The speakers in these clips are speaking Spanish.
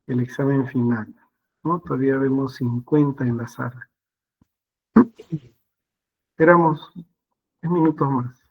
el examen final, ¿no? Todavía vemos 50 en la sala. Esperamos 10 minutos más.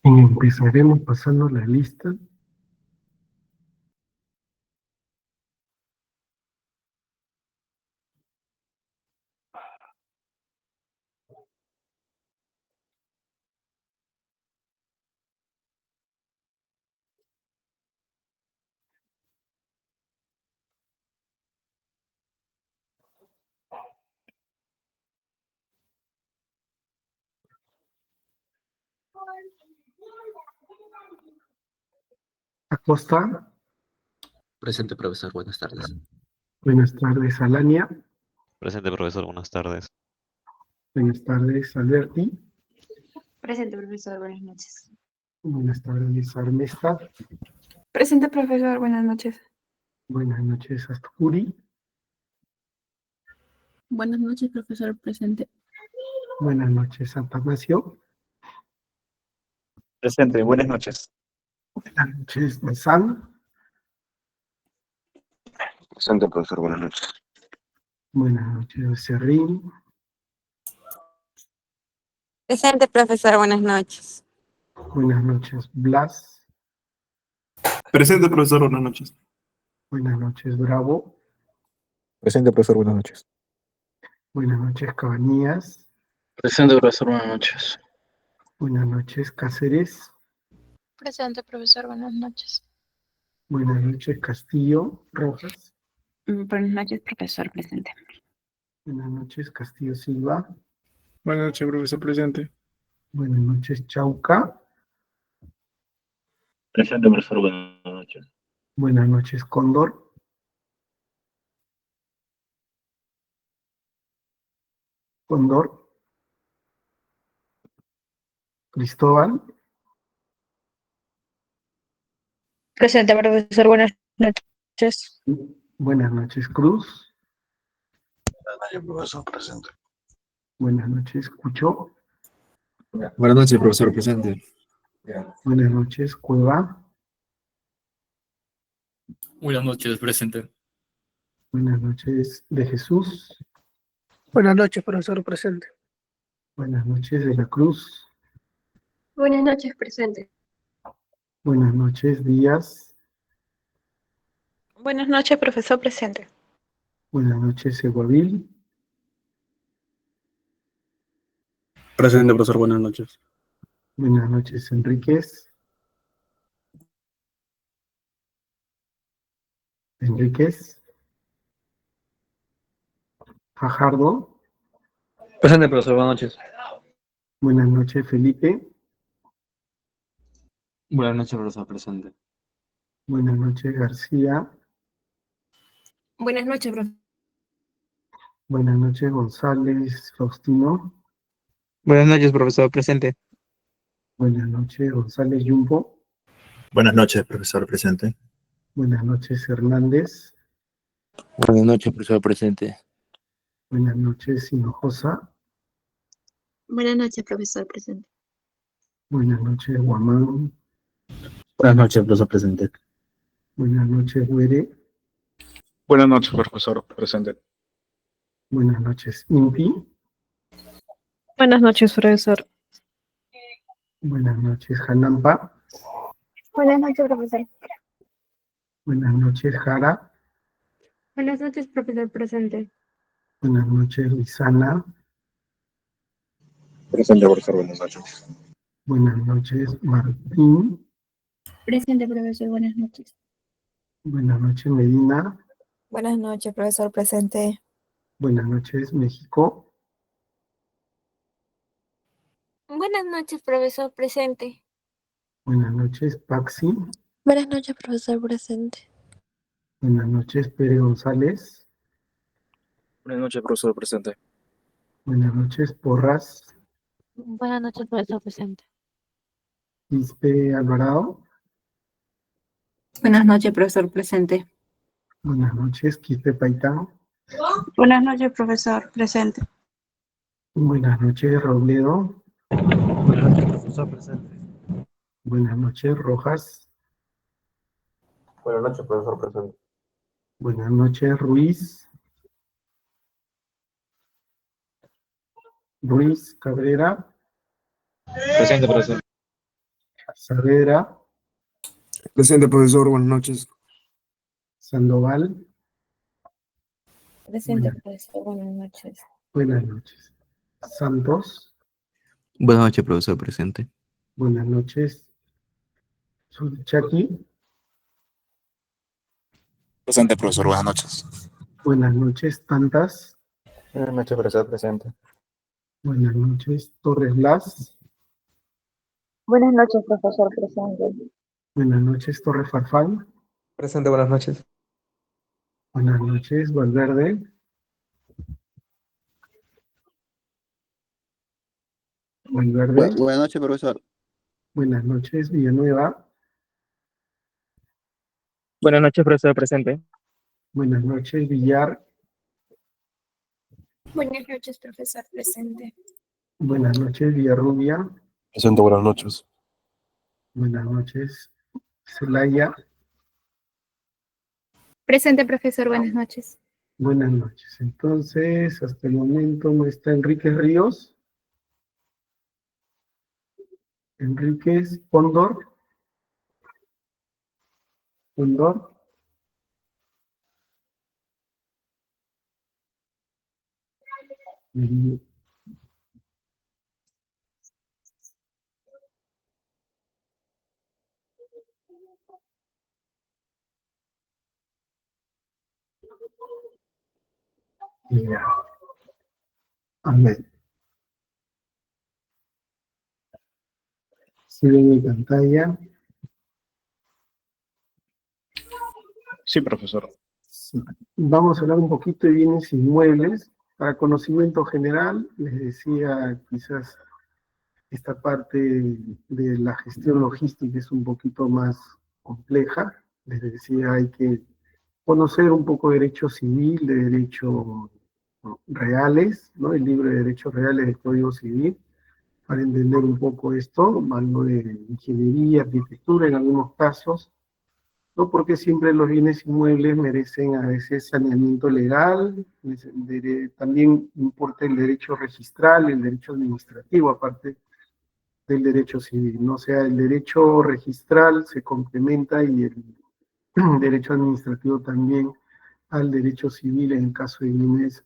Empezaremos pasando la lista. Acosta, Presente, profesor. Buenas tardes. buenas tardes. Alania, Presente, profesor. Buenas tardes. buenas tardes. Alberti, Presente, profesor. Buenas noches. buenas tardes. Armesta, Presente, profesor. Buenas noches. buenas noches. Asturi, Buenas noches, profesor. Presente. buenas noches. Atanasio, Presente, buenas noches. buenas noches. San, Presente, profesor, buenas noches. buenas noches. Serrín, Presente, profesor, buenas noches. buenas noches. Blas, Presente, profesor, buenas noches. buenas noches. Bravo, Presente, profesor, buenas noches. buenas noches. Cabanías, Presente, profesor, buenas noches. buenas noches. Cáceres, Presente, profesor, buenas noches. buenas noches. Castillo, Rojas, Buenas noches, profesor. Presente. buenas noches. Castillo Silva, Buenas noches, profesor, presente. buenas noches. Chauca, Presente, profesor, buenas noches. buenas noches. Cóndor, Cóndor, Cristóbal, Presente, profesor, buenas noches. buenas noches. Cruz, Buenas noches, profesor, presente. buenas noches. Cucho, Buenas noches, profesor, presente. buenas noches. Cueva, Buenas noches, presente. buenas noches. De Jesús, Buenas noches, profesor presente. buenas noches. De la Cruz, Buenas noches, presente. buenas noches. Díaz, Buenas noches, profesor, presente. buenas noches. Eguavil, Presente, profesor, buenas noches. buenas noches. Enríquez, Enríquez, Fajardo, Presente, profesor, buenas noches. buenas noches. Felipe, Buenas noches, profesor. Presente. buenas noches. García, Buenas noches, profesor. buenas noches. González Faustino, Buenas noches, profesor presente. buenas noches. González Yumbo, Buenas noches, profesor, presente. buenas noches. Hernández, Buenas noches, profesor. Presente. buenas noches. Hinojosa, Buenas noches, profesor. Presente. buenas noches. Guamán, Buenas noches, profesor, presente. buenas noches. Huere, Buenas noches, profesor, presente. buenas noches. Impi, Buenas noches, profesor. buenas noches. Janampa, Buenas noches, profesor. buenas noches. Jara, Buenas noches, profesor, presente. buenas noches. Lizana, Presente, profesor, buenas noches. buenas noches. Martín, Presente, profesor. Buenas noches. buenas noches. Medina, Buenas noches, profesor presente. buenas noches. México, Buenas noches, profesor presente. buenas noches. Paxi, Buenas noches, profesor presente. buenas noches. Pérez González, Buenas noches, profesor, presente. buenas noches. Porras, Buenas noches, profesor, presente. Quispe Alvarado, Buenas noches, profesor. Presente. buenas noches. Quispe Paitán, Buenas noches, profesor. Presente. buenas noches. Robledo, Buenas noches, profesor, presente. buenas noches. Rojas, Buenas noches, profesor, presente. buenas noches. Ruiz Cabrera, Presente, profesor. Saavedra, Presente, profesor. Buenas noches. Sandoval, Presente, profesor. Buenas noches. buenas noches. Santos, Buenas noches, profesor presente. buenas noches. Chaki, Presente, profesor. Buenas noches. buenas noches. Tantas, Buenas noches, profesor presente. buenas noches. Torres Blas, Buenas noches, profesor presente. buenas noches. Torres Farfán, Presente, buenas noches. buenas noches. Valverde, Valverde, Buenas noches, profesor. buenas noches. Villanueva, Buenas noches, profesor presente. buenas noches. Villar, Buenas noches, profesor presente. buenas noches. Villarrubia, Presente, buenas noches. buenas noches. Celaya, Presente, profesor. Buenas noches. buenas noches. Entonces, hasta el momento no está Enríquez Ríos. Enríquez, Cóndor. Cóndor. Y ya. Amén. Si ven mi pantalla. Sí, profesor. Sí. Vamos a hablar un poquito de bienes inmuebles. Para conocimiento general, les decía, quizás esta parte de la gestión logística es un poquito más compleja. Les decía, hay que conocer un poco de derecho civil, de derecho reales, ¿no? El libro de derechos reales del Código Civil, para entender un poco esto, algo de ingeniería, arquitectura en algunos casos, ¿no? Porque siempre los bienes inmuebles merecen a veces saneamiento legal, también importa el derecho registral, el derecho administrativo, aparte del derecho civil, ¿no? O sea, el derecho registral se complementa y el derecho administrativo también al derecho civil en el caso de bienes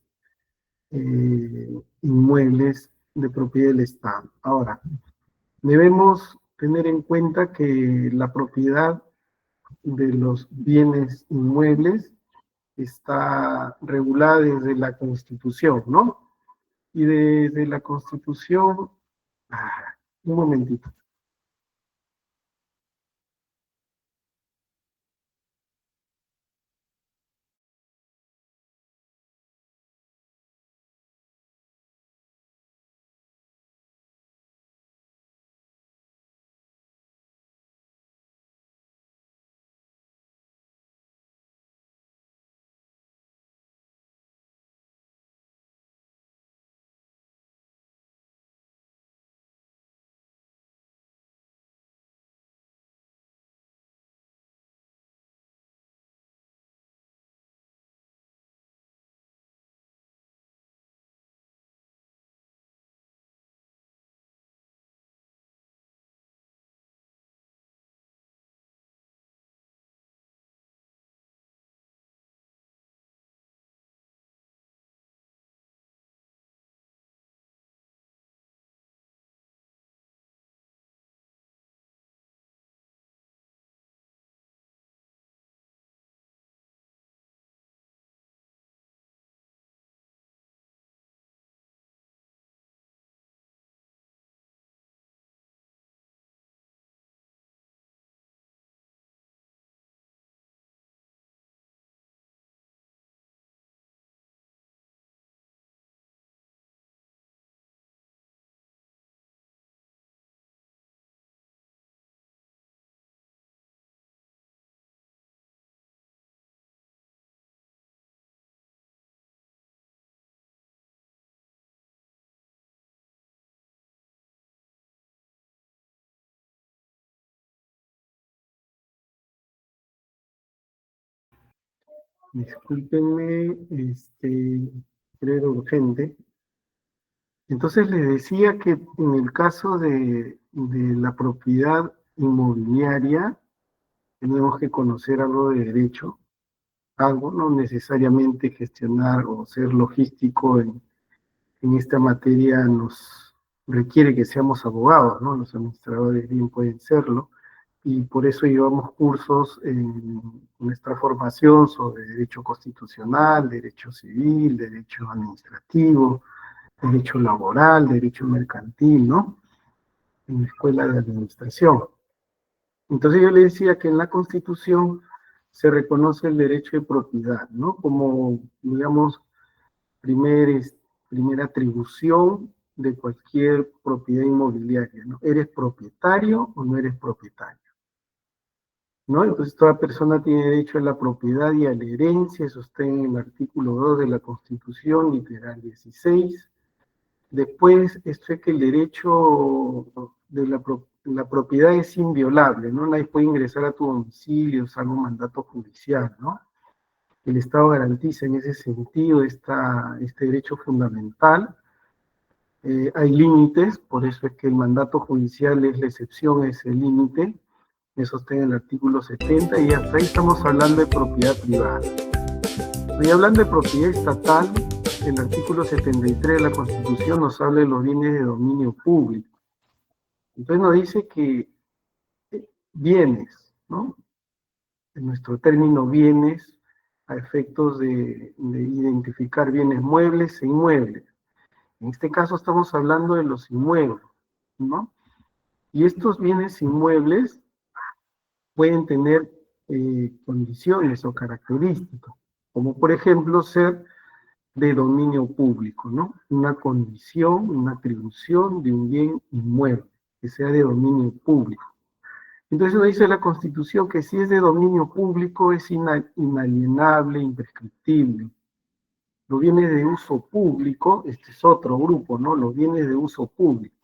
inmuebles de propiedad del Estado. Ahora, debemos tener en cuenta que la propiedad de los bienes inmuebles está regulada desde la Constitución, ¿no? Y desde la Constitución, un momentito. Discúlpenme, creo era urgente. Entonces les decía que en el caso de la propiedad inmobiliaria, tenemos que conocer algo de derecho, algo, no necesariamente gestionar o ser logístico en esta materia nos requiere que seamos abogados, ¿no? Los administradores bien pueden serlo, y por eso llevamos cursos en nuestra formación sobre derecho constitucional, derecho civil, derecho administrativo, derecho laboral, derecho mercantil, ¿no? En la escuela de administración. Entonces yo le decía que en la Constitución se reconoce el derecho de propiedad, ¿no? Como, digamos, primera atribución de cualquier propiedad inmobiliaria, ¿no? ¿Eres propietario o no eres propietario? ¿No? Entonces toda persona tiene derecho a la propiedad y a la herencia, eso está en el artículo 2 de la Constitución, literal 16. Después, esto es que el derecho de la propiedad es inviolable, ¿no? Nadie puede ingresar a tu domicilio, salvo un mandato judicial, ¿no? El Estado garantiza en ese sentido este derecho fundamental. Hay límites, por eso es que el mandato judicial es la excepción a ese límite. Eso está en el artículo 70, y hasta ahí estamos hablando de propiedad privada. Estoy hablando de propiedad estatal. El artículo 73 de la Constitución nos habla de los bienes de dominio público. Entonces nos dice que bienes, ¿no? En nuestro término bienes, a efectos de identificar bienes muebles e inmuebles. En este caso estamos hablando de los inmuebles, ¿no? Y estos bienes inmuebles pueden tener condiciones o características, como por ejemplo ser de dominio público, ¿no? Una condición, una atribución de un bien inmueble, que sea de dominio público. Entonces nos dice la Constitución que si es de dominio público es inalienable, imprescriptible. Los bienes de uso público, este es otro grupo, ¿no? Los bienes de uso público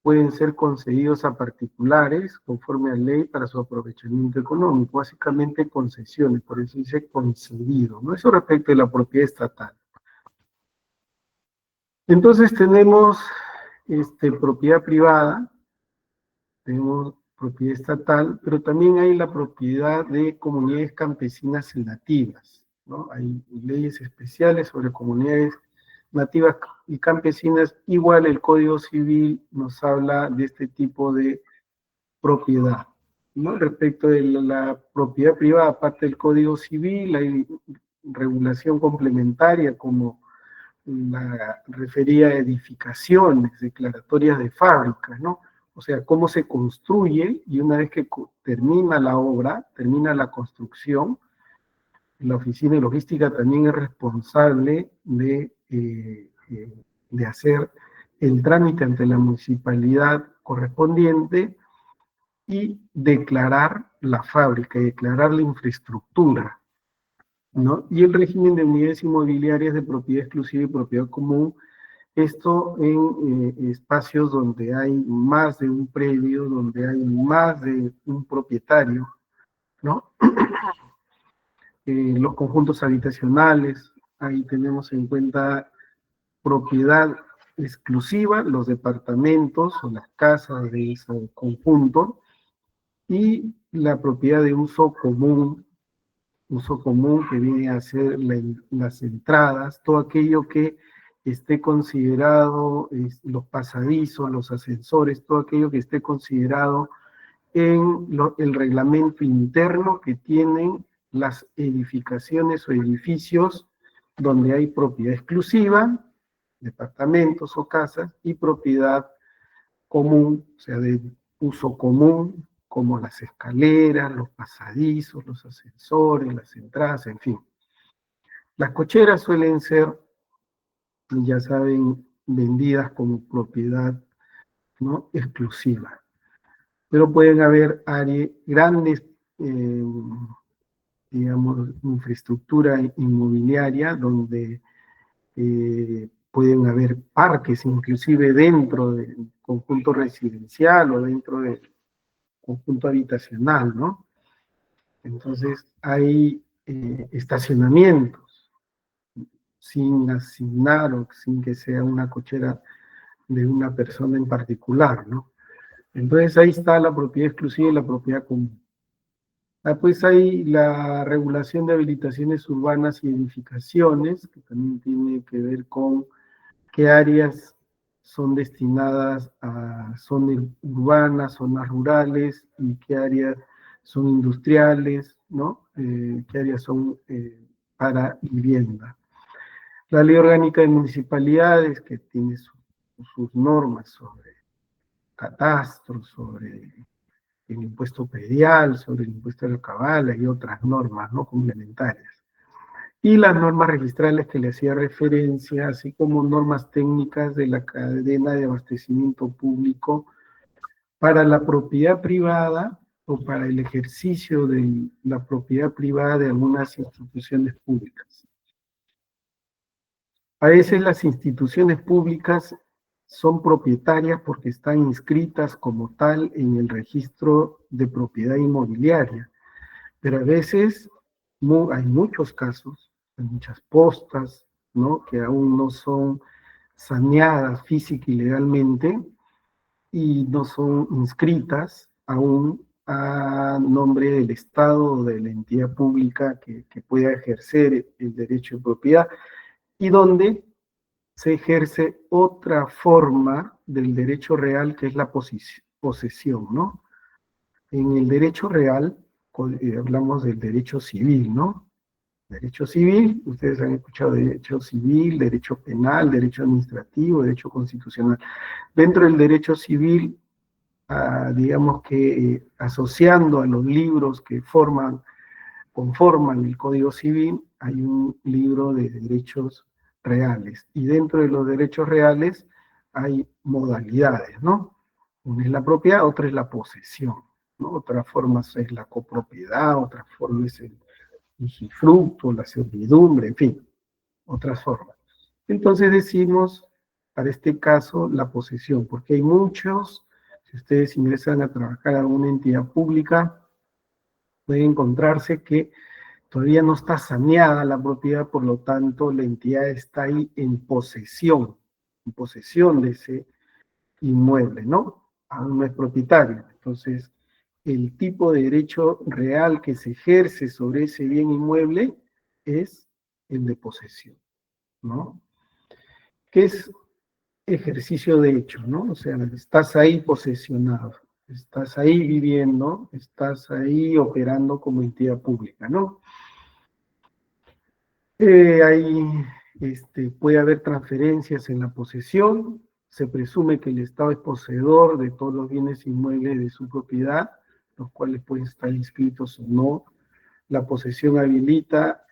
pueden ser concedidos a particulares conforme a ley para su aprovechamiento económico, básicamente concesiones, por eso dice concedido, ¿no? Eso respecto de la propiedad estatal. Entonces tenemos propiedad privada, tenemos propiedad estatal, pero también hay la propiedad de comunidades campesinas y nativas, ¿no? Hay leyes especiales sobre comunidades nativas y campesinas. Igual el Código Civil nos habla de este tipo de propiedad, ¿no? Respecto de la propiedad privada, aparte del Código Civil, hay regulación complementaria como la referida a edificaciones, declaratorias de fábricas, ¿no? O sea, cómo se construye, y una vez que termina la obra, termina la construcción, la oficina de logística también es responsable de hacer el trámite ante la municipalidad correspondiente y declarar la fábrica, y declarar la infraestructura, ¿no? Y el régimen de unidades inmobiliarias de propiedad exclusiva y propiedad común, esto en espacios donde hay más de un predio, donde hay más de un propietario, ¿no? Los conjuntos habitacionales, ahí tenemos en cuenta propiedad exclusiva, los departamentos o las casas de ese conjunto, y la propiedad de uso común que viene a ser las entradas, todo aquello que esté considerado, los pasadizos, los ascensores, todo aquello que esté considerado en el reglamento interno que tienen las edificaciones o edificios donde hay propiedad exclusiva, departamentos o casas, y propiedad común, o sea, de uso común, como las escaleras, los pasadizos, los ascensores, las entradas, en fin. Las cocheras suelen ser, ya saben, vendidas como propiedad, ¿no?, exclusiva. Pero pueden haber grandes, digamos, infraestructura inmobiliaria donde pueden haber parques, inclusive dentro del conjunto residencial o dentro del conjunto habitacional, ¿no? Entonces hay estacionamientos sin asignar o sin que sea una cochera de una persona en particular, ¿no? Entonces ahí está la propiedad exclusiva y la propiedad común. Pues hay la regulación de habilitaciones urbanas y edificaciones, que también tiene que ver con qué áreas son destinadas a zonas urbanas, zonas rurales, y qué áreas son industriales, ¿no? Qué áreas son para vivienda. La Ley Orgánica de Municipalidades, que tiene sus normas sobre catastro, sobre el impuesto predial, sobre el impuesto de la cabala y otras normas, ¿no?, complementarias. Y las normas registrales que le hacía referencia, así como normas técnicas de la cadena de abastecimiento público para la propiedad privada o para el ejercicio de la propiedad privada de algunas instituciones públicas. A veces las instituciones públicas son propietarias porque están inscritas como tal en el registro de propiedad inmobiliaria, pero a veces hay muchos casos, hay muchas postas, ¿no?, que aún no son saneadas física y legalmente y no son inscritas aún a nombre del Estado o de la entidad pública que pueda ejercer el derecho de propiedad, y donde se ejerce otra forma del derecho real, que es la posesión, ¿no? En el derecho real, hablamos del derecho civil, ¿no? Derecho civil, ustedes han escuchado derecho civil, derecho penal, derecho administrativo, derecho constitucional. Dentro del derecho civil, digamos que asociando a los libros que conforman el Código Civil, hay un libro de derechos reales, y dentro de los derechos reales hay modalidades, ¿no? Una es la propiedad, otra es la posesión, ¿no? Otra forma es la copropiedad, otra forma es el usufructo, la servidumbre, en fin, otras formas. Entonces decimos, para este caso, la posesión, porque hay muchos, si ustedes ingresan a trabajar a una entidad pública, pueden encontrarse que todavía no está saneada la propiedad, por lo tanto la entidad está ahí en posesión de ese inmueble, ¿no? Aún no es propietario. Entonces, el tipo de derecho real que se ejerce sobre ese bien inmueble es el de posesión, ¿no? Que es ejercicio de hecho, ¿no? O sea, estás ahí posesionado, estás ahí viviendo, estás ahí operando como entidad pública, ¿no? Puede haber transferencias en la posesión, se presume que el Estado es poseedor de todos los bienes inmuebles de su propiedad, los cuales pueden estar inscritos o no. La posesión habilita,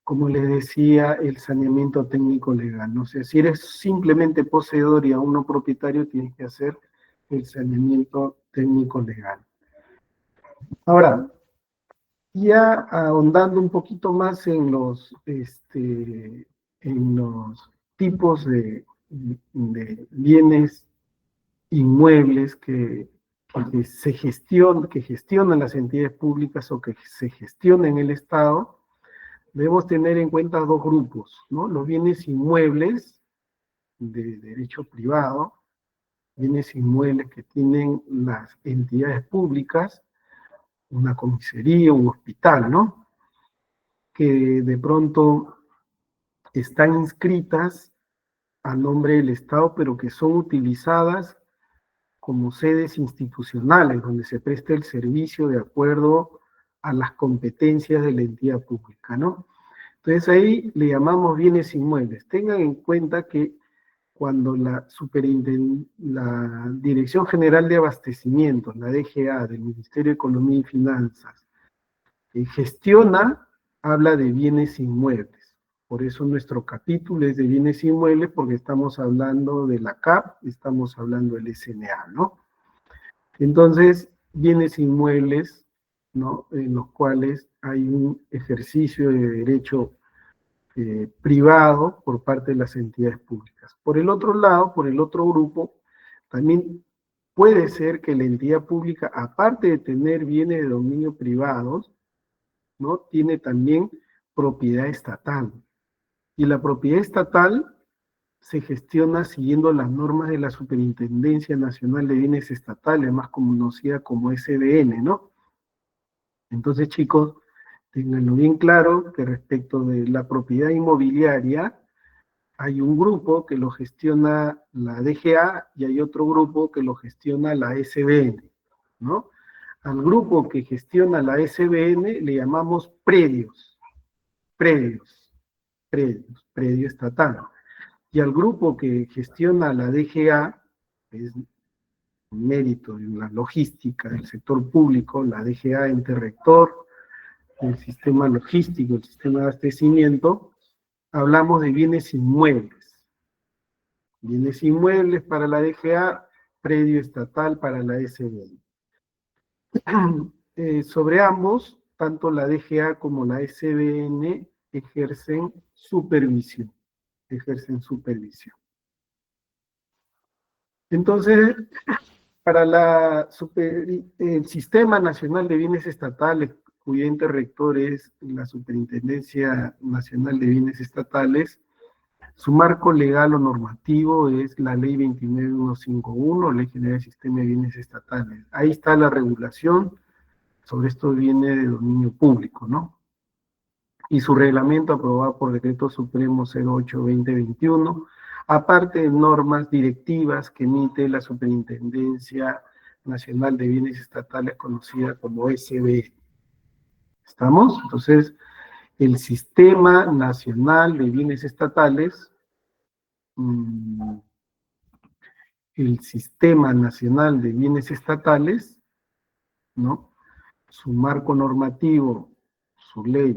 como les decía, el saneamiento técnico legal, ¿no? O sea, si eres simplemente poseedor y aún no propietario, tienes que hacer el saneamiento técnico legal. Ahora, ya ahondando un poquito más en los tipos de bienes inmuebles que gestionan las entidades públicas o que se gestionan en el Estado, debemos tener en cuenta dos grupos, ¿no? Los bienes inmuebles de derecho privado, bienes inmuebles que tienen las entidades públicas, una comisaría, un hospital, ¿no?, que de pronto están inscritas a nombre del Estado, pero que son utilizadas como sedes institucionales, donde se presta el servicio de acuerdo a las competencias de la entidad pública, ¿no? Entonces ahí le llamamos bienes inmuebles. Tengan en cuenta que cuando la Dirección General de Abastecimiento, la DGA, del Ministerio de Economía y Finanzas, gestiona, habla de bienes inmuebles. Por eso nuestro capítulo es de bienes inmuebles, porque estamos hablando de la CAP, estamos hablando del SNA, ¿no? Entonces, bienes inmuebles, ¿no?, en los cuales hay un ejercicio de derecho privado por parte de las entidades públicas. Por el otro lado, por el otro grupo, también puede ser que la entidad pública, aparte de tener bienes de dominio privados, ¿no?, tiene también propiedad estatal. Y la propiedad estatal se gestiona siguiendo las normas de la Superintendencia Nacional de Bienes Estatales, más conocida como SBN, ¿no? Entonces, chicos, tenganlo bien claro que respecto de la propiedad inmobiliaria, hay un grupo que lo gestiona la DGA y hay otro grupo que lo gestiona la SBN, ¿no? Al grupo que gestiona la SBN le llamamos predio estatal. Y al grupo que gestiona la DGA, que es mérito en la logística del sector público, la DGA, ente rector, el sistema logístico, el sistema de abastecimiento, hablamos de bienes inmuebles. Bienes inmuebles para la DGA, predio estatal para la SBN. Sobre ambos, tanto la DGA como la SBN ejercen supervisión. Entonces, para el Sistema Nacional de Bienes Estatales, cuyo ente rector es la Superintendencia Nacional de Bienes Estatales, su marco legal o normativo es la Ley 29151, Ley General del Sistema de Bienes Estatales. Ahí está la regulación, sobre esto viene de dominio público, ¿no? Y su reglamento aprobado por Decreto Supremo 08-2021, aparte de normas directivas que emite la Superintendencia Nacional de Bienes Estatales, conocida como SBN. ¿Estamos? Entonces, el Sistema Nacional de Bienes Estatales, ¿no? Su marco normativo, su ley,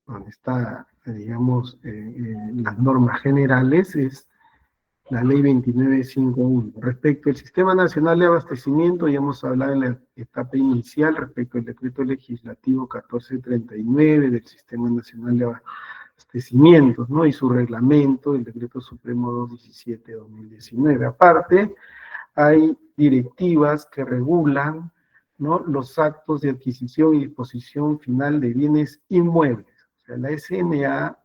donde está, digamos, las normas generales, es la Ley 2951. Respecto al Sistema Nacional de Abastecimiento, ya hemos hablado en la etapa inicial respecto al Decreto Legislativo 1439 del Sistema Nacional de Abastecimiento, ¿no? Y su reglamento, el Decreto Supremo 217-2019. Aparte, hay directivas que regulan, ¿no?, los actos de adquisición y disposición final de bienes inmuebles. O sea, la SNA,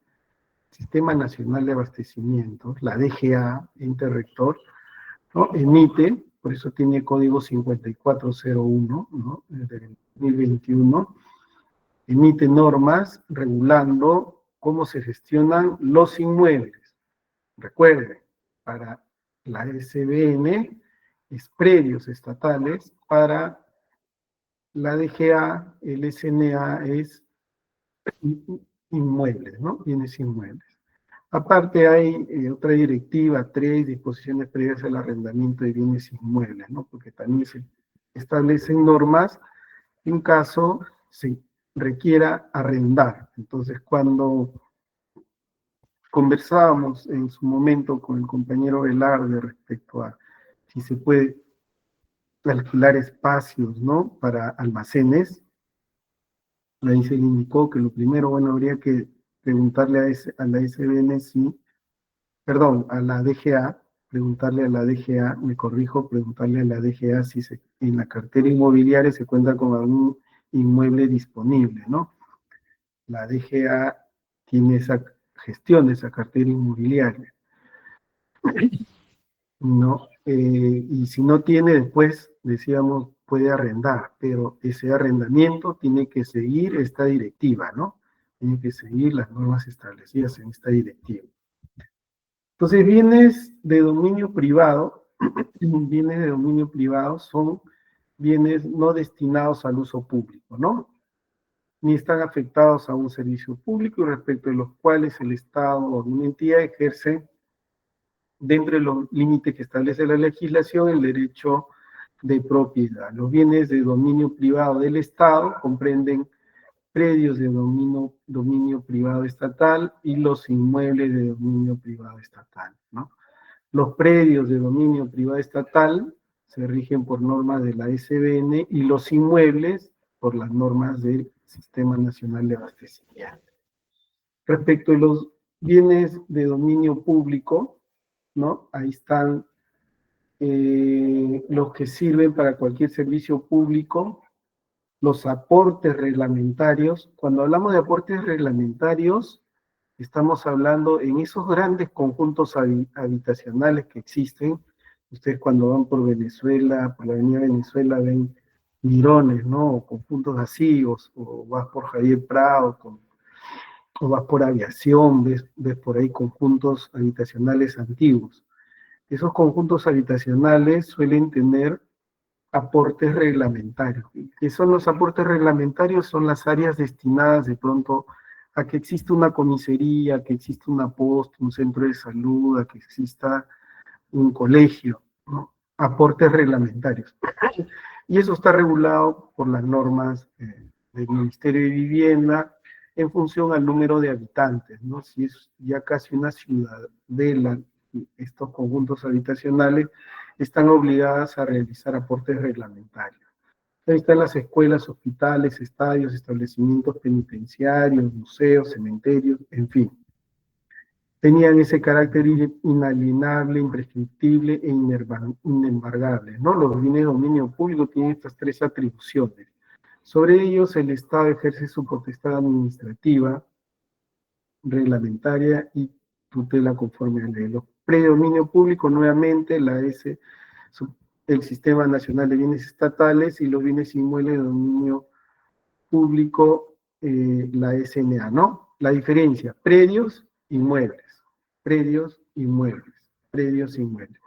Sistema Nacional de Abastecimiento, la DGA, ente rector, ¿no?, emite, por eso tiene código 5401, ¿no?, del 2021, emite normas regulando cómo se gestionan los inmuebles. Recuerden, para la SBN es predios estatales, para la DGA, el SNA es inmuebles, ¿no? Bienes inmuebles. Aparte hay otra directiva, 3, disposiciones previas al arrendamiento de bienes inmuebles, ¿no? Porque también se establecen normas en caso se requiera arrendar. Entonces, cuando conversábamos en su momento con el compañero Velarde respecto a si se puede alquilar espacios, ¿no?, para almacenes, ahí se indicó que lo primero, bueno, habría que preguntarle a la SBN si, perdón, a la DGA, preguntarle a la DGA, me corrijo, preguntarle a la DGA si en la cartera inmobiliaria se cuenta con algún inmueble disponible, ¿no? La DGA tiene esa gestión de esa cartera inmobiliaria, ¿no? Y si no tiene, después, decíamos, puede arrendar, pero ese arrendamiento tiene que seguir esta directiva, ¿no? Tiene que seguir las normas establecidas en esta directiva. Entonces, bienes de dominio privado son bienes no destinados al uso público, ¿no? Ni están afectados a un servicio público y respecto de los cuales el Estado o una entidad ejerce, dentro de los límites que establece la legislación, el derecho de propiedad. Los bienes de dominio privado del Estado comprenden predios de dominio privado estatal y los inmuebles de dominio privado estatal, ¿no? Los predios de dominio privado estatal se rigen por normas de la SBN y los inmuebles por las normas del Sistema Nacional de Abastecimiento. Respecto a los bienes de dominio público, ¿no? Ahí están los que sirven para cualquier servicio público, los aportes reglamentarios. Cuando hablamos de aportes reglamentarios, Estamos hablando en esos grandes conjuntos habitacionales que existen. Ustedes cuando van por Venezuela, por la avenida Venezuela, ven mirones, ¿no? O conjuntos así, o vas por Javier Prado, o vas por Aviación, ves por ahí conjuntos habitacionales antiguos. Esos conjuntos habitacionales suelen tener aportes reglamentarios. ¿Qué son los aportes reglamentarios? Son las áreas destinadas de pronto a que exista una comisaría, a que exista una posta, un centro de salud, a que exista un colegio, ¿no? Aportes reglamentarios. Y eso está regulado por las normas del Ministerio de Vivienda en función al número de habitantes, ¿no? Si es ya casi una ciudadela, estos conjuntos habitacionales están obligadas a realizar aportes reglamentarios. Ahí están las escuelas, hospitales, estadios, establecimientos penitenciarios, museos, cementerios, en fin. Tenían ese carácter inalienable, imprescriptible e inembargable, ¿no? Los bienes de dominio público tienen estas tres atribuciones. Sobre ellos, el Estado ejerce su potestad administrativa, reglamentaria y tutela conforme a la ley. Los predominio público, nuevamente, el Sistema Nacional de Bienes Estatales, y los bienes inmuebles de dominio público, la SNA, ¿no? La diferencia, predios, inmuebles. Predios, inmuebles. Predios, inmuebles.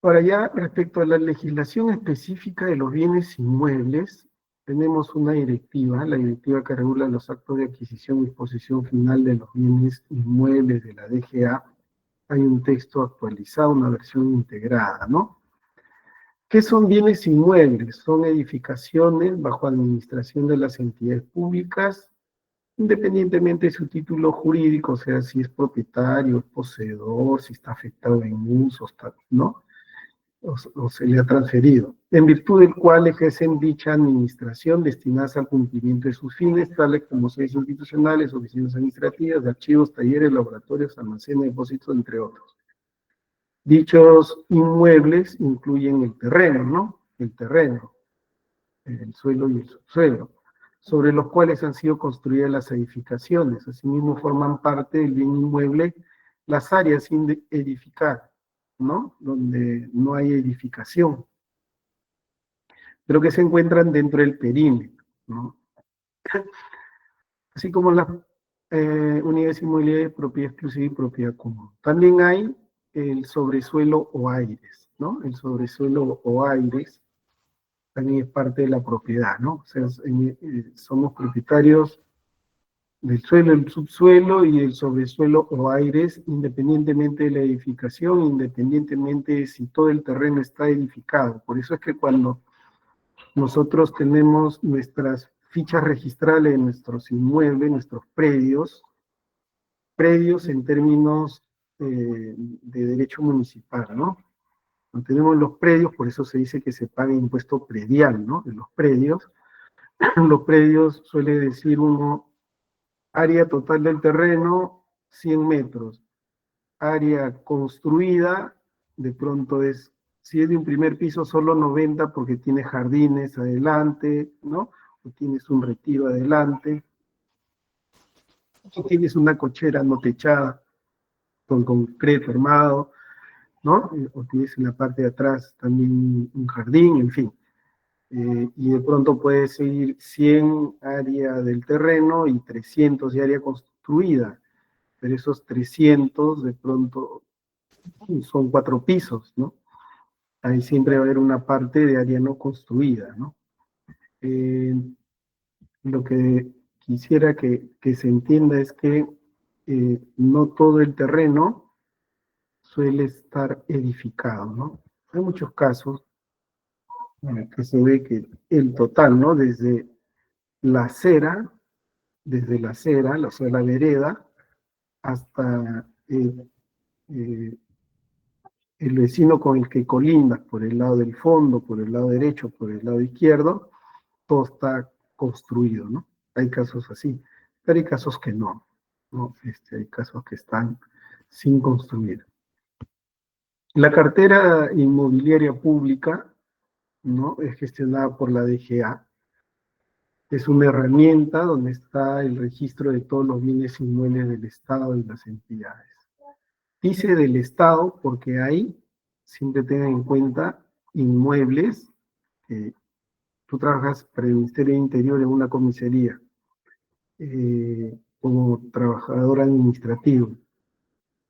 Ahora ya, respecto a la legislación específica de los bienes inmuebles, tenemos una directiva, la directiva que regula los actos de adquisición y disposición final de los bienes inmuebles de la DGA. Hay un texto actualizado, una versión integrada, ¿no? ¿Qué son bienes inmuebles? Son edificaciones bajo administración de las entidades públicas, independientemente de su título jurídico, o sea, si es propietario, es poseedor, si está afectado en uso, ¿no? O se le ha transferido, en virtud del cual ejercen dicha administración destinadas al cumplimiento de sus fines, tales como sedes institucionales, oficinas administrativas, archivos, talleres, laboratorios, almacenes, depósitos, entre otros. Dichos inmuebles incluyen el terreno, ¿no? El terreno, el suelo y el subsuelo, sobre los cuales han sido construidas las edificaciones. Asimismo forman parte del bien inmueble las áreas sin edificar, ¿no? Donde no hay edificación, pero que se encuentran dentro del perímetro, ¿no? Así como las unidades inmobiliarias de propiedad exclusiva y propiedad común. También hay el sobresuelo o aires, ¿no? El sobresuelo o aires también es parte de la propiedad, ¿no? O sea, somos propietarios del suelo, el subsuelo y el sobresuelo o aires, independientemente de la edificación, independientemente de si todo el terreno está edificado. Por eso es que cuando nosotros tenemos nuestras fichas registrales de nuestros inmuebles, nuestros predios en términos de derecho municipal, ¿no? Cuando tenemos los predios, por eso se dice que se paga impuesto predial, ¿no? De los predios. Los predios suele decir uno, área total del terreno, 100 metros. Área construida, de pronto si es de un primer piso, solo 90 porque tiene jardines adelante, ¿no? O tienes un retiro adelante. O tienes una cochera no techada, con concreto armado, ¿no? O tienes en la parte de atrás también un jardín, en fin. Y de pronto puede seguir 100 área del terreno y 300 de área construida, pero esos 300 de pronto son 4 pisos, ¿no? Ahí siempre va a haber una parte de área no construida, ¿no? Lo que quisiera que se entienda es que no todo el terreno suele estar edificado, ¿no? Hay muchos casos en el que se ve que el total, ¿no? Desde la acera, o sea, la vereda, hasta el vecino con el que colindas, por el lado del fondo, por el lado derecho, por el lado izquierdo, todo está construido, ¿no? Hay casos así, pero hay casos que no, ¿no? Hay casos que están sin construir. La cartera inmobiliaria pública, ¿no? Es gestionada por la DGA. Es una herramienta donde está el registro de todos los bienes inmuebles del Estado y las entidades. Dice del Estado porque ahí siempre tengan en cuenta inmuebles. Tú trabajas para el Ministerio del Interior en una comisaría como trabajador administrativo,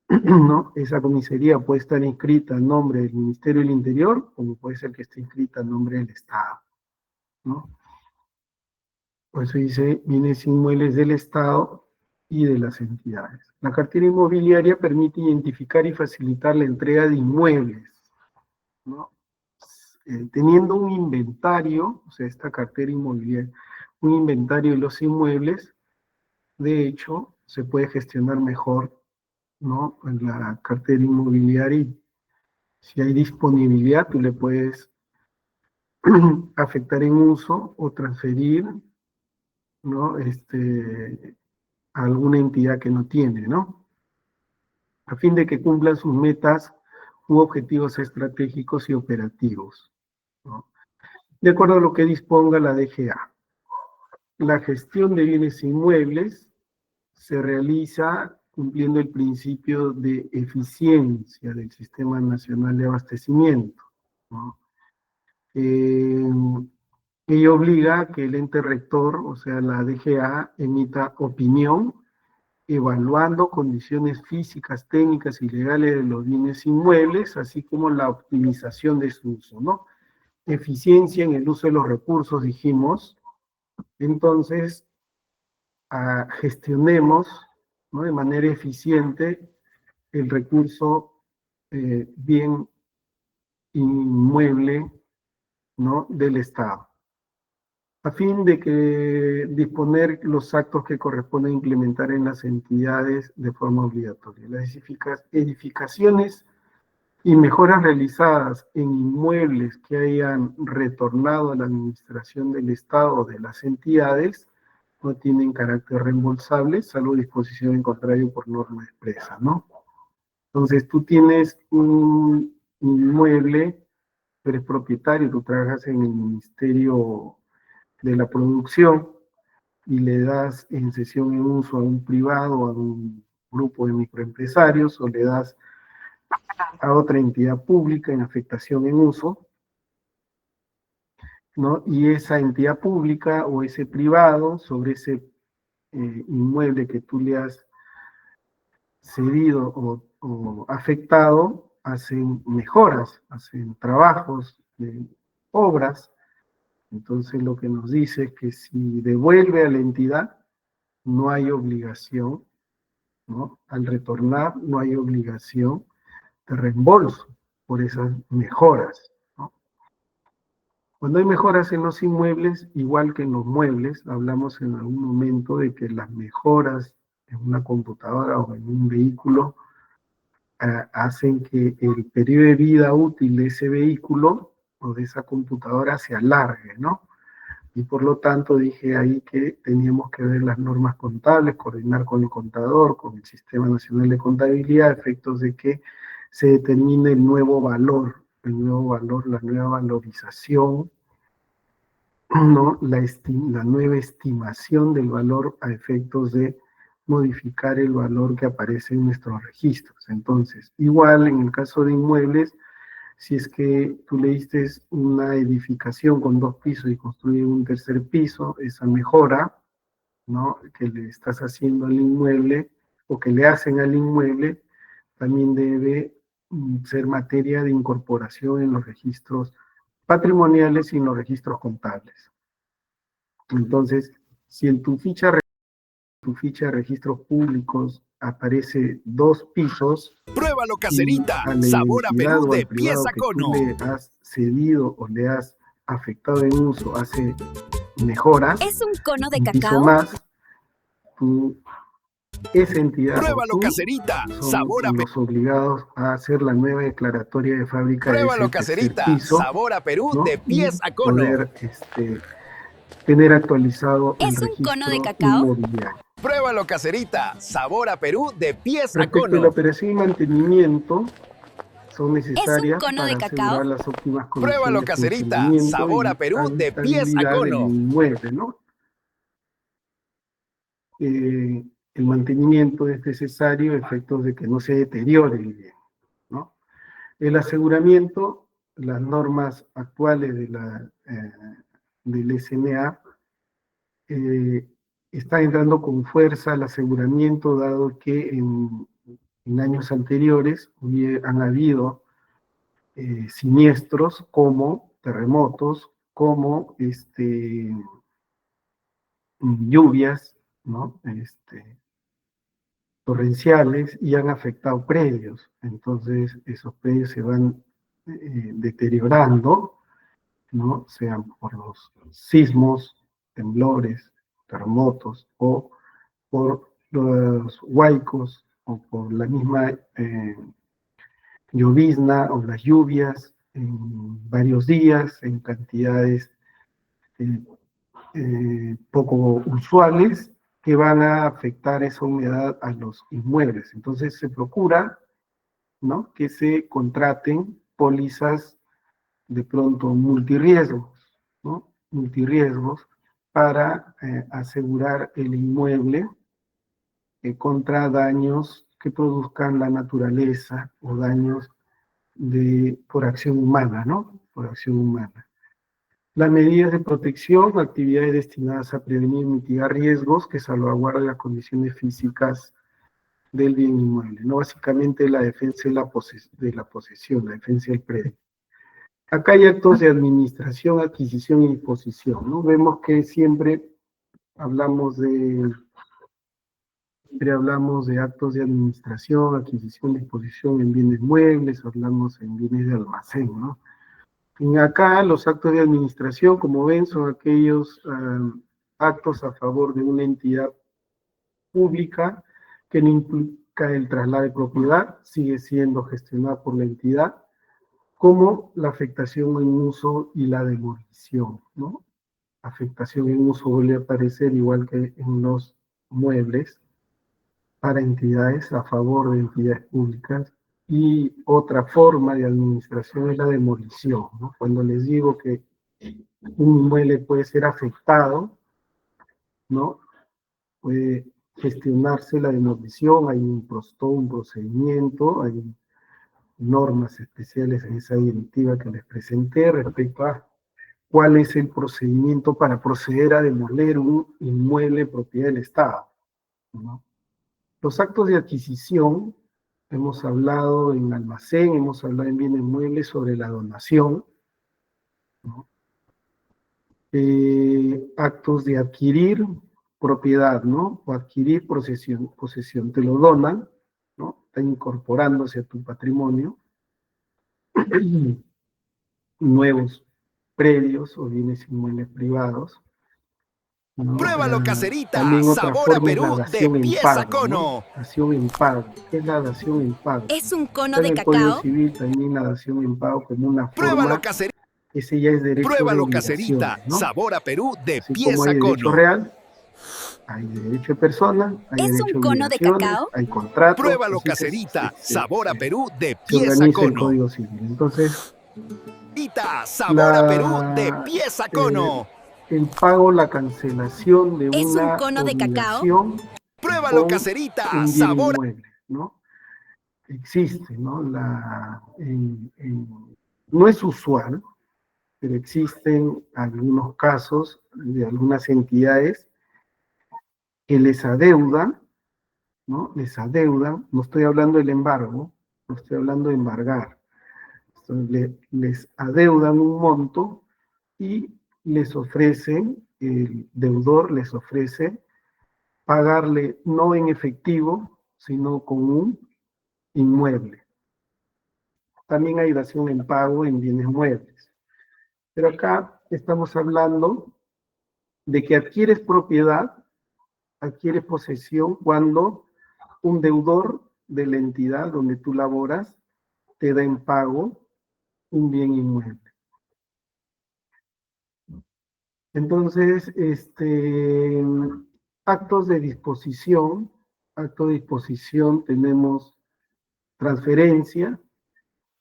¿no? Esa comisaría puede estar inscrita a nombre del Ministerio del Interior, como puede ser que esté inscrita a nombre del Estado, ¿no? Por eso dice bienes inmuebles del Estado y de las entidades. La cartera inmobiliaria permite identificar y facilitar la entrega de inmuebles, ¿no? Teniendo un inventario, o sea, esta cartera inmobiliaria, un inventario de los inmuebles, de hecho, se puede gestionar mejor, ¿no? En la cartera inmobiliaria, y si hay disponibilidad, tú le puedes afectar en uso o transferir, ¿no? A alguna entidad que no tiene, ¿no? A fin de que cumplan sus metas u objetivos estratégicos y operativos, ¿no? De acuerdo a lo que disponga la DGA. La gestión de bienes inmuebles se realiza cumpliendo el principio de eficiencia del Sistema Nacional de Abastecimiento, ¿no? Ello obliga a que el ente rector, o sea, la DGA, emita opinión evaluando condiciones físicas, técnicas y legales de los bienes inmuebles, así como la optimización de su uso, ¿no? Eficiencia en el uso de los recursos, dijimos. Entonces, gestionemos, ¿no?, de manera eficiente el recurso bien inmueble, ¿no?, del Estado, a fin de que disponer los actos que corresponde implementar en las entidades de forma obligatoria. Las edificaciones y mejoras realizadas en inmuebles que hayan retornado a la administración del Estado o de las entidades no tienen carácter reembolsable, salvo disposición en contrario por norma expresa, ¿no? Entonces, tú tienes un inmueble, tú eres propietario, tú trabajas en el Ministerio de la Producción y le das en cesión en uso a un privado, a un grupo de microempresarios, o le das a otra entidad pública en afectación en uso, ¿no? Y esa entidad pública o ese privado, sobre ese inmueble que tú le has cedido o afectado, hacen mejoras, hacen trabajos, obras. Entonces lo que nos dice es que si devuelve a la entidad, no hay obligación, ¿no? Al retornar no hay obligación de reembolso por esas mejoras, ¿no? Cuando hay mejoras en los inmuebles, igual que en los muebles, hablamos en algún momento de que las mejoras en una computadora o en un vehículo hacen que el periodo de vida útil de ese vehículo o de esa computadora se alargue, ¿no? Y por lo tanto dije ahí que teníamos que ver las normas contables, coordinar con el contador, con el Sistema Nacional de Contabilidad, a efectos de que se determine el nuevo valor, la nueva valorización, ¿no? La nueva estimación del valor a efectos de modificar el valor que aparece en nuestros registros. Entonces, igual en el caso de inmuebles, si es que tú le diste una edificación con 2 pisos y construye un tercer piso, esa mejora, ¿no?, que le estás haciendo al inmueble o que le hacen al inmueble, también debe ser materia de incorporación en los registros patrimoniales y en los registros contables. Entonces, si en tu ficha de registros públicos aparece 2 pisos, pruébalo, caserita, sabor a Perú de pies a cono. Tú le has cedido o le has afectado en uso, hace mejoras. ¿Es un cono de un cacao? piso más, esa entidad, pruébalo, caserita, sabor a Perú. Los obligados a hacer la nueva declaratoria de fábrica. Pruébalo, de caserita, piso, sabor a Perú, ¿no?, de pies a cono. Poder tener actualizado ¿Es el un cono de registro cacao? inmobiliario. Pruébalo, caserita, sabor a Perú de pies a Respecto a la cono. operación y mantenimiento, son necesarias cono de para cacao? asegurar las óptimas condiciones Pruébalo, de caserita, funcionamiento sabor y a Perú de pies a habitabilidad cono. del inmueble, ¿no? el mantenimiento es necesario a efectos de que no se deteriore el bien, ¿no? El aseguramiento, las normas actuales de del SMA está entrando con fuerza al aseguramiento, dado que en años anteriores han habido siniestros como terremotos, como lluvias, ¿no? Torrenciales, y han afectado predios. Entonces esos predios se van deteriorando, ¿no? Sean por los sismos, temblores, terremotos, o por los huaicos, o por la misma llovizna o las lluvias en varios días, en cantidades poco usuales, que van a afectar esa humedad a los inmuebles. Entonces se procura, ¿no?, que se contraten pólizas de pronto multirriesgos, ¿no? Multirriesgos para asegurar el inmueble contra daños que produzcan la naturaleza o daños por acción humana, ¿no? Por acción humana. Las medidas de protección, actividades destinadas a prevenir y mitigar riesgos que salvaguarden las condiciones físicas del bien inmueble, ¿no? Básicamente la defensa de la posesión, la defensa del predio. Acá hay actos de administración, adquisición y disposición, ¿no? Vemos que siempre hablamos de actos de administración, adquisición, disposición en bienes muebles, hablamos en bienes de almacén, ¿no? Y acá los actos de administración, como ven, son aquellos actos a favor de una entidad pública que no implica el traslado de propiedad, sigue siendo gestionada por la entidad, como la afectación en uso y la demolición, ¿no? Afectación en uso vuelve a aparecer igual que en los muebles para entidades a favor de entidades públicas. Y otra forma de administración es la demolición, ¿no? Cuando les digo que un inmueble puede ser afectado, ¿no? Puede gestionarse la demolición, hay todo un procedimiento, hay normas especiales en esa directiva que les presenté respecto a cuál es el procedimiento para proceder a demoler un inmueble propiedad del Estado, ¿no? Los actos de adquisición, hemos hablado en almacén, hemos hablado en bienes muebles sobre la donación, ¿no? Actos de adquirir propiedad, ¿no? O adquirir posesión, te lo donan, ¿no? Está incorporándose a tu patrimonio. Nuevos predios o bienes inmuebles privados, ¿no? Pruébalo, Caserita. También otra Sabor a forma es Perú la de dación en pies a pago, cono. ¿no? Dación en pago. ¿Qué es la dación en pago? ¿Es un cono En de el Código cacao? Civil también la dación en pago como una Pruébalo, forma, Caserita. ese ya es derecho de Pruébalo, obligaciones, Caserita. ¿no? Sabor a Perú de Así pies como a hay derecho cono. real, hay derecho de persona, hay ¿Es derecho un de cono de obligaciones, cacao? hay contratos. Pruébalo, así Caserita. Sabor a Perú de se pies a organiza el cono. Código Civil. Entonces, Sabor a Perú de pies a cono. el pago, la cancelación de ¿Es un una cono de cacao? obligación Pruébalo, con Caserita. un bien Sabor. inmueble, ¿no? Existe, ¿no? No es usual, pero existen algunos casos de algunas entidades que les adeudan, ¿no? Les adeudan, no estoy hablando del embargo, no estoy hablando de embargar. Entonces, les adeudan un monto y les ofrecen, el deudor les ofrece pagarle no en efectivo, sino con un inmueble. También hay dación en pago en bienes muebles. Pero acá estamos hablando de que adquieres propiedad, adquieres posesión cuando un deudor de la entidad donde tú laboras te da en pago un bien inmueble. Entonces, actos de disposición, tenemos transferencia,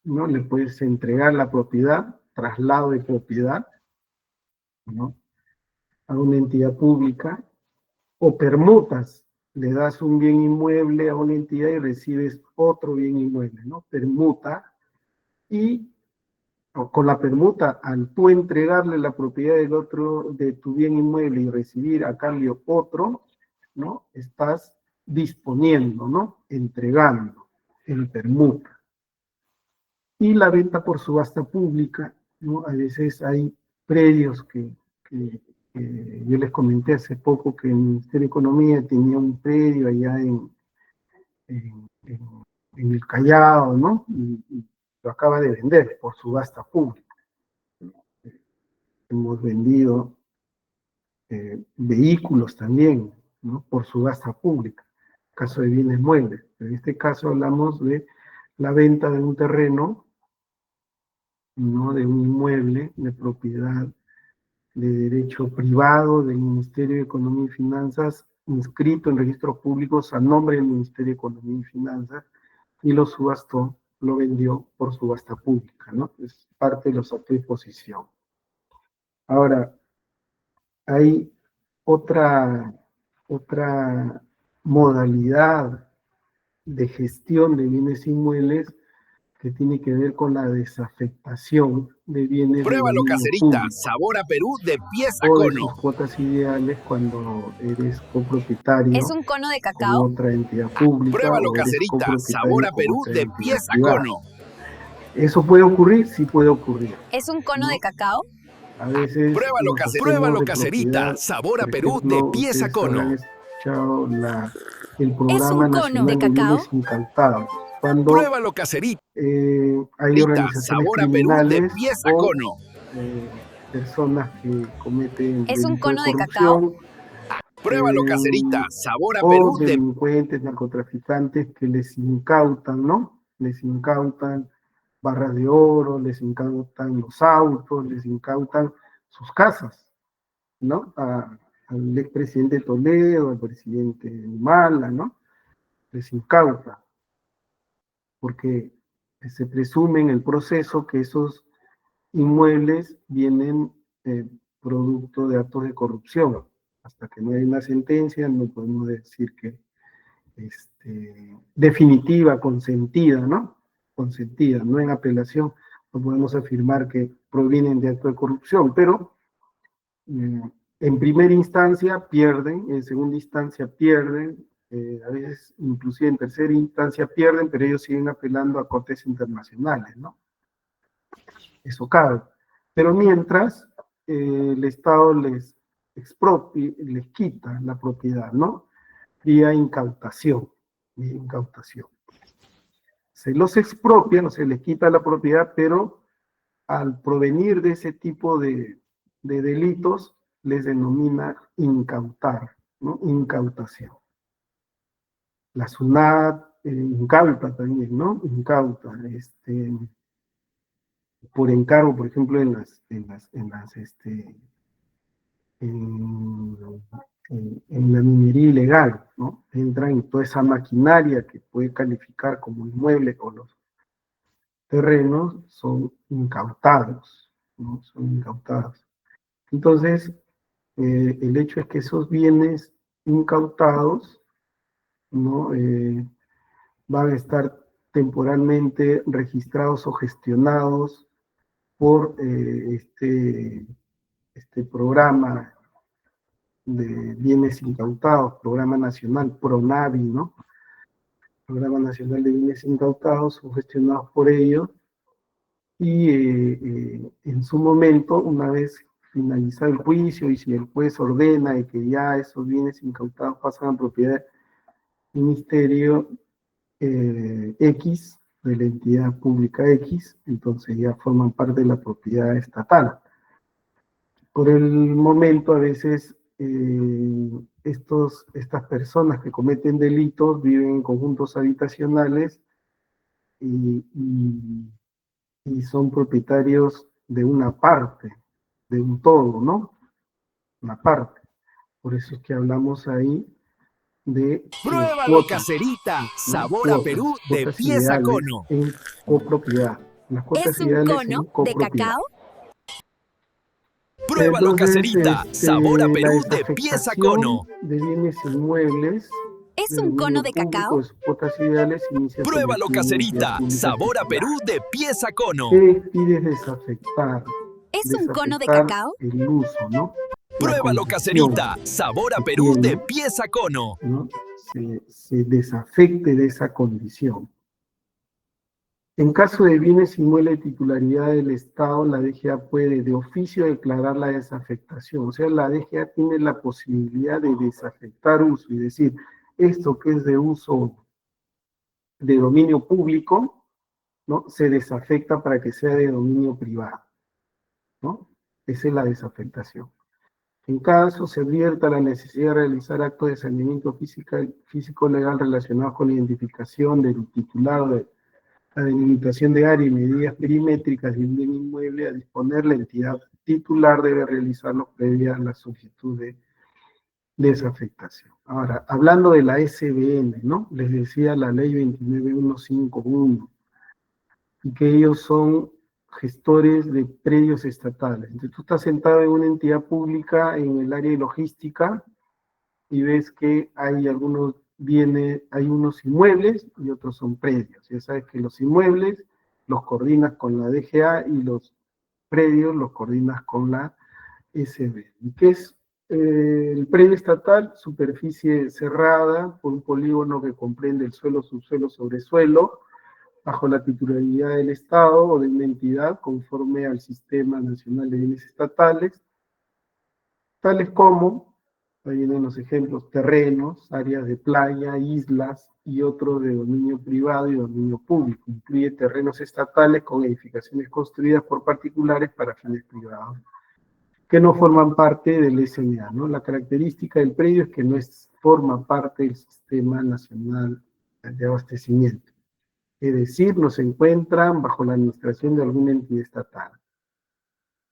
¿no? Le puedes entregar la propiedad, traslado de propiedad, ¿no? A una entidad pública, o permutas, le das un bien inmueble a una entidad y recibes otro bien inmueble, ¿no? Permuta, y con la permuta, al tú entregarle la propiedad del otro, de tu bien inmueble y recibir a cambio otro, ¿no? Estás disponiendo, ¿no? Entregando en permuta. Y la venta por subasta pública, ¿no? A veces hay predios que yo les comenté hace poco que el Ministerio de Economía tenía un predio allá en el Callao, ¿no? Y lo acaba de vender por subasta pública. Hemos vendido vehículos también, ¿no? Por subasta pública, caso de bienes muebles. En este caso hablamos de la venta de un terreno, ¿no? De un inmueble de propiedad de derecho privado del Ministerio de Economía y Finanzas, inscrito en registros públicos a nombre del Ministerio de Economía y Finanzas, y lo subastó, lo vendió por subasta pública, ¿no? Es parte de los actos de disposición. Ahora, hay otra modalidad de gestión de bienes inmuebles que tiene que ver con la desafectación de bienes. Pruébalo, Caserita, sabor a Perú de pies a o de cono. sus cuotas ideales cuando eres copropietario. ¿Es un cono de cacao? Con otra entidad pública. Pruébalo, o eres Caserita, copropietario sabor a con Perú otra de entidad pies a privada. cono. ¿Eso puede ocurrir? Sí puede ocurrir. ¿Es un cono de cacao? A veces Pruébalo, Caserita, sabor a Perú de pies a cono. Escuchado el programa ¿Es un cono nacional de cacao? bienes incautados. Cuando Pruébalo, Caserita, hay organizaciones sabor a Perú de criminales pies a o cono. personas que cometen ¿Es un delitos cono de corrupción, Pruébalo, Caserita, sabor a o Perú de... delincuentes, narcotraficantes que les incautan, ¿no? Les incautan barras de oro, les incautan los autos, les incautan sus casas, ¿no? Al expresidente Toledo, al presidente Mala, ¿no? Les incauta, porque se presume en el proceso que esos inmuebles vienen producto de actos de corrupción. Hasta que no hay una sentencia, no podemos decir que definitiva, consentida, ¿no? Consentida, no en apelación, no podemos afirmar que provienen de actos de corrupción, pero en primera instancia pierden, en segunda instancia pierden, a veces inclusive en tercera instancia pierden, pero ellos siguen apelando a cortes internacionales, ¿no? Eso cabe. Pero mientras el Estado les expropia, les quita la propiedad, ¿no? Vía incautación, vía incautación. Se los expropia, no se les quita la propiedad, pero al provenir de ese tipo de delitos, les denomina incautar, ¿no? Incautación. La SUNAT incauta también, ¿no? Incauta, por encargo, por ejemplo, en la minería ilegal, ¿no? Entran en toda esa maquinaria que puede calificar como inmueble o los terrenos, son incautados, ¿no? Son incautados. Entonces, el hecho es que esos bienes incautados, ¿no? Van a estar temporalmente registrados o gestionados por este programa de bienes incautados, programa nacional PRONAVI, ¿no? Programa Nacional de Bienes Incautados, son gestionados por ellos, y en su momento, una vez finalizado el juicio, y si el juez ordena de que ya esos bienes incautados pasan a propiedad del Ministerio X, de la entidad pública X, entonces ya forman parte de la propiedad estatal. Por el momento, a veces, estas personas que cometen delitos viven en conjuntos habitacionales y son propietarios de una parte, de un todo, ¿no? Una parte. Por eso es que hablamos ahí de Pruébalo, Caserita, sabor a Perú de pies a cono. En copropiedad. Las cuotas ¿Es un ideales cono en de copropiedad. cacao? Pruébalo, Entonces, Caserita. Sabor a la Perú de pies a cono. desafectación de bienes inmuebles ¿Es de un cono dominio de público cacao? de sus cuotas ideales inicia con el Pruébalo, fin de entidad Caserita. pública Sabor a titular. Perú de pies a cono. ¿Qué pide desafectar? ¿Es un cono de Desafectar cacao? el uso, ¿no? La Pruébalo, condición Caserita. Sabor a que Perú de tiene, pies a cono. ¿no? Se desafecte de esa condición. En caso de bienes inmuebles de titularidad del Estado, la DGA puede de oficio declarar la desafectación. O sea, la DGA tiene la posibilidad de desafectar uso y decir, esto que es de uso de dominio público, ¿no? Se desafecta para que sea de dominio privado, ¿no? Esa es la desafectación. En caso se advierta la necesidad de realizar actos de saneamiento físico legal relacionados con la identificación del titular de la delimitación de área y medidas perimétricas de un bien inmueble, a disponer la entidad titular debe realizarlo previa a la solicitud de desafectación. Ahora, hablando de la SBN, ¿no? Les decía la ley 29151, y que ellos son gestores de predios estatales. Entonces tú estás sentado en una entidad pública en el área de logística y ves que hay algunos bienes, hay unos inmuebles y otros son predios. Ya sabes que los inmuebles los coordinas con la DGA y los predios los coordinas con la SB. ¿Y qué es el predio estatal? Superficie cerrada por un polígono que comprende el suelo, subsuelo, sobresuelo, bajo la titularidad del Estado o de una entidad conforme al Sistema Nacional de Bienes Estatales, tales como, ahí vienen los ejemplos, terrenos, áreas de playa, islas y otros de dominio privado y dominio público. Incluye terrenos estatales con edificaciones construidas por particulares para fines privados, que no forman parte del SMA, ¿no? La característica del predio es que no forma parte del Sistema Nacional de Abastecimiento. Es decir, no se encuentran bajo la administración de alguna entidad estatal.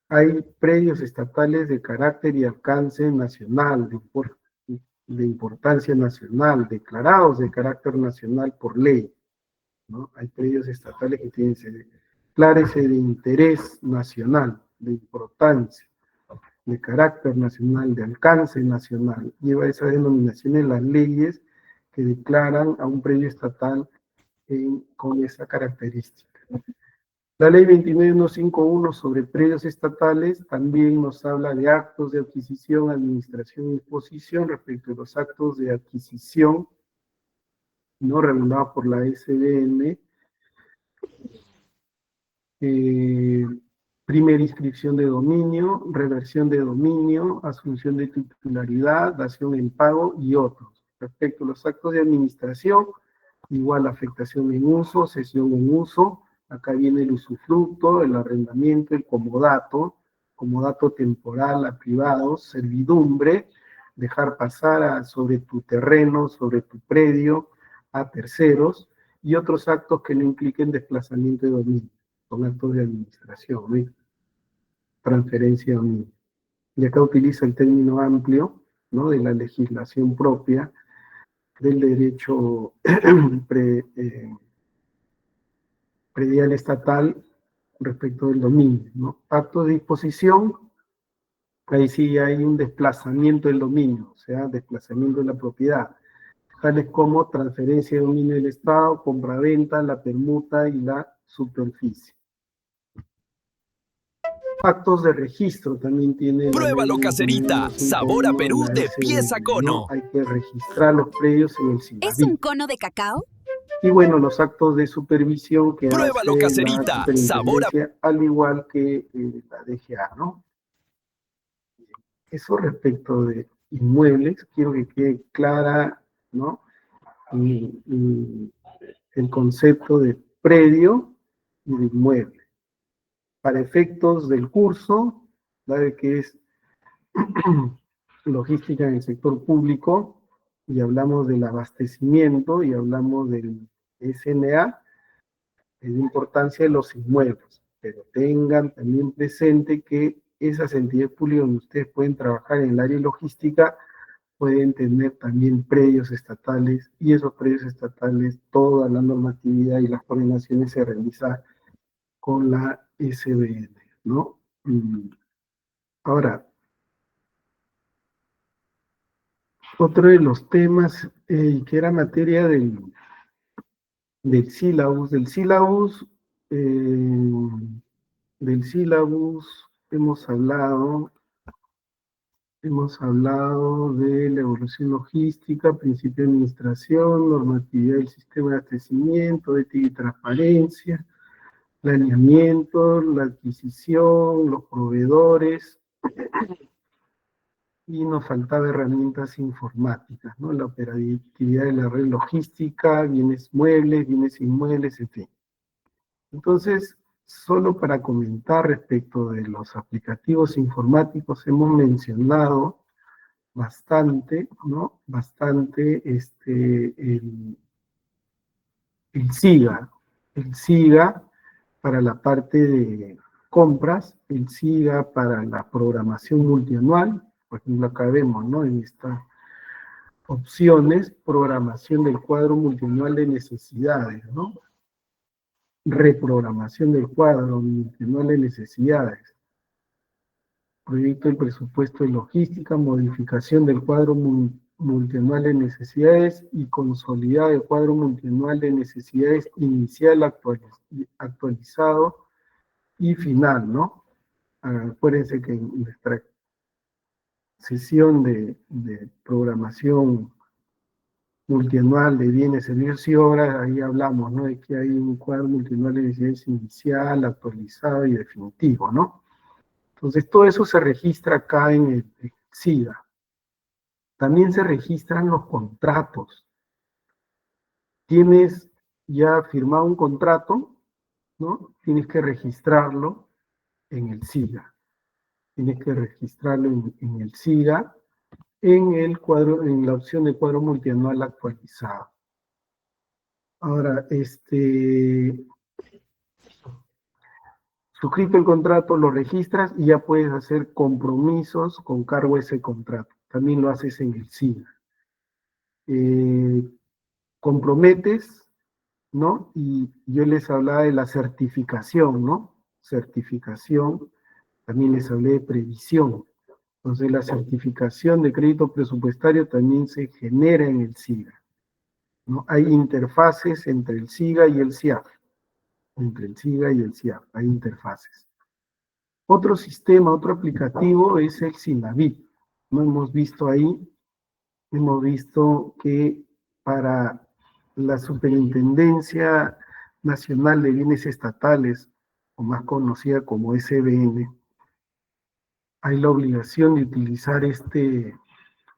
Hay predios estatales de carácter y alcance nacional, de importancia nacional, declarados de carácter nacional por ley, ¿no? Hay predios estatales que tienen declárese de interés nacional, de importancia, de carácter nacional, de alcance nacional. Lleva esas denominaciones las leyes que declaran a un predio estatal con esa característica. La ley 29151 sobre predios estatales también nos habla de actos de adquisición, administración y disposición respecto a los actos de adquisición, no regulados por la SBN, primera inscripción de dominio, reversión de dominio, asunción de titularidad, dación en pago y otros. Respecto a los actos de administración, igual afectación en uso, cesión en uso, acá viene el usufructo, el arrendamiento, el comodato temporal a privados, servidumbre, dejar pasar sobre tu terreno, sobre tu predio, a terceros, y otros actos que no impliquen desplazamiento de dominio, son actos de administración, ¿no? Transferencia de dominio. Y acá utiliza el término amplio, ¿no? De la legislación propia, del derecho predial estatal respecto del dominio, ¿no? Acto de disposición, ahí sí hay un desplazamiento del dominio, o sea, desplazamiento de la propiedad, tales como transferencia de dominio del Estado, compra-venta, la permuta y la superficie. Actos de registro también tiene. Pruébalo, Caserita. Sabor a Perú de pies a cono. ¿No? Hay que registrar los predios en el SINAVI. ¿Es un cono de cacao? Y bueno, los actos de supervisión que Pruébalo, hace Caserita. la superintendencia, al igual que la DGA, ¿no? Eso respecto de inmuebles, quiero que quede clara, ¿no? El concepto de predio y de inmueble. Para efectos del curso, sabe que es logística en el sector público, y hablamos del abastecimiento, y hablamos del SMA, es de importancia de los inmuebles, pero tengan también presente que esas entidades públicas donde ustedes pueden trabajar en el área logística, pueden tener también predios estatales, y esos predios estatales, toda la normatividad y las coordinaciones se realizan con la SBN, ¿no? Ahora, otro de los temas que era materia del sílabus, hemos hablado de la evolución logística, principio de administración, normatividad del sistema de abastecimiento, ética y transparencia, planeamiento, la adquisición, los proveedores, y nos faltaba herramientas informáticas, ¿no? La operatividad de la red logística, bienes muebles, bienes inmuebles, en fin. Entonces, solo para comentar respecto de los aplicativos informáticos, hemos mencionado bastante, ¿no? Bastante el SIGA para la parte de compras, el SIGA para la programación multianual, por ejemplo acá vemos, ¿no? En estas opciones, programación del cuadro multianual de necesidades, ¿no? Reprogramación del cuadro multianual de necesidades, proyecto del presupuesto de logística, modificación del cuadro multianual de necesidades y consolidado del cuadro multianual de necesidades inicial, actualizado y final, ¿no? Acuérdense que en nuestra sesión de programación multianual de bienes, servicios y obras, ahí hablamos, ¿no? De que hay un cuadro multianual de necesidades inicial, actualizado y definitivo, ¿no? Entonces, todo eso se registra acá en el SIGA. También se registran los contratos. Tienes ya firmado un contrato, ¿no? Tienes que registrarlo en el SIGA. Tienes que registrarlo en el SIGA, en la opción de cuadro multianual actualizado. Ahora, suscrito el contrato, lo registras y ya puedes hacer compromisos con cargo a ese contrato. También lo haces en el SIGA. Comprometes, ¿no? Y yo les hablaba de la certificación, ¿no? Certificación, también les hablé de previsión. Entonces la certificación de crédito presupuestario también se genera en el SIGA, ¿no? Hay interfaces entre el SIGA y el SIAF. Entre el SIGA y el SIAF, hay interfaces. Otro sistema, otro aplicativo es el SINAVIP. ¿No? Hemos visto que para la Superintendencia Nacional de Bienes Estatales, o más conocida como SBN, hay la obligación de utilizar este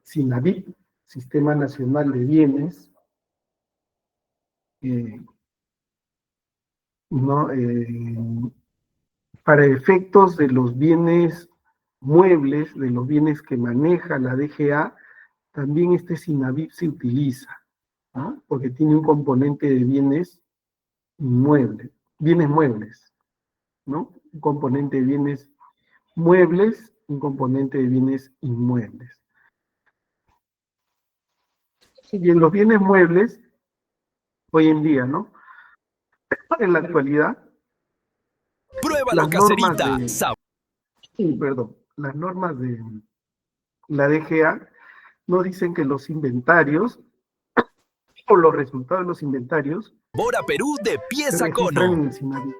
SINAVIP, Sistema Nacional de Bienes, ¿no? Para efectos de los bienes muebles, de los bienes que maneja la DGA, también este SINAVIP se utiliza, ¿no? Porque tiene un componente de bienes muebles, ¿no? Un componente de bienes muebles, un componente de bienes inmuebles. Y en los bienes muebles, hoy en día, ¿no? En la actualidad, Pruébalo, caserita. Las normas de la DGA nos dicen que los inventarios o los resultados de los inventarios Sabor a Perú de pies se a registran cono. en el SINAVIP.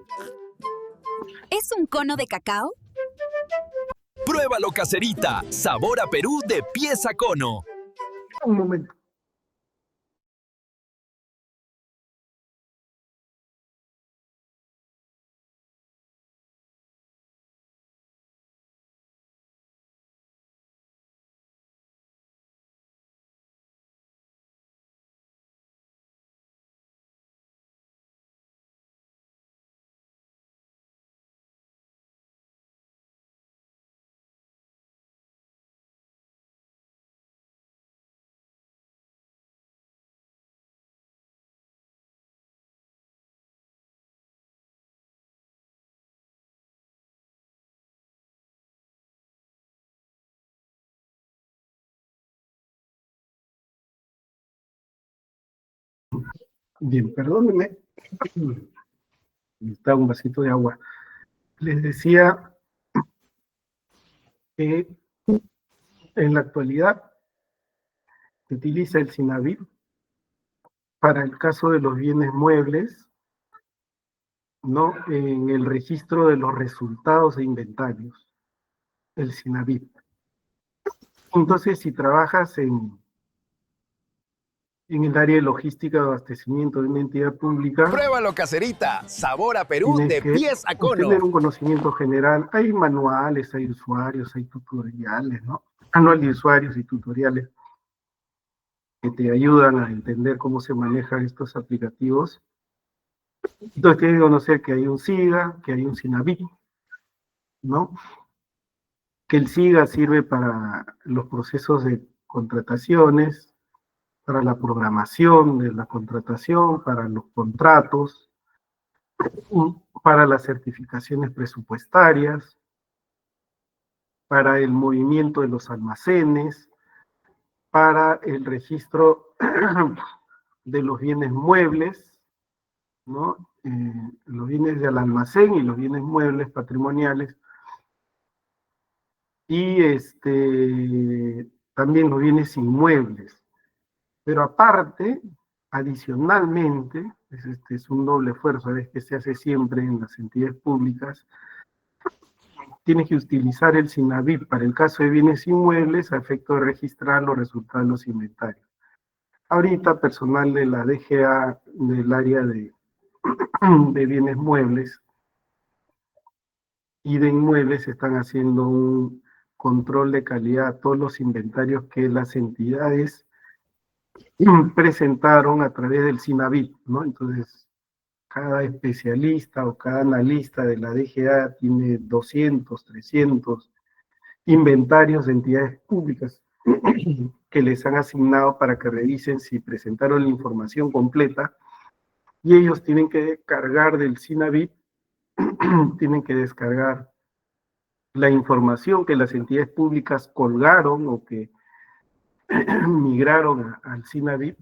¿Es un cono de cacao? Pruébalo, caserita. Sabor a Perú de pies a cono. Un momento. Bien, perdónenme. Necesitaba un vasito de agua. Les decía que en la actualidad se utiliza el SINAVIP para el caso de los bienes muebles, ¿no? En el registro de los resultados de inventarios, el SINAVIP. Entonces, si trabajas en el área de logística de abastecimiento de una entidad pública, Pruébalo, caserita. Sabor a Perú tienes de que pies a cono. tener un conocimiento general. Hay manuales, hay usuarios, hay tutoriales, ¿no? Manual de usuarios y tutoriales que te ayudan a entender cómo se manejan estos aplicativos. Entonces tienes que conocer que hay un SIGA, que hay un SINAVIP, ¿no? Que el SIGA sirve para los procesos de contrataciones, para la programación de la contratación, para los contratos, para las certificaciones presupuestarias, para el movimiento de los almacenes, para el registro de los bienes muebles, ¿no? Los bienes del almacén y los bienes muebles patrimoniales, y también los bienes inmuebles. Pero aparte, adicionalmente, es un doble esfuerzo, es que se hace siempre en las entidades públicas, tienes que utilizar el SINAVIP para el caso de bienes inmuebles a efecto de registrar los resultados de los inventarios. Ahorita, personal de la DGA, del área de bienes muebles y de inmuebles, están haciendo un control de calidad a todos los inventarios que las entidades presentaron a través del SINAVIP, ¿no? Entonces, cada especialista o cada analista de la DGA tiene 200, 300 inventarios de entidades públicas que les han asignado para que revisen si presentaron la información completa, y ellos tienen que cargar del SINAVIP, tienen que descargar la información que las entidades públicas colgaron o que migraron al SINAVIP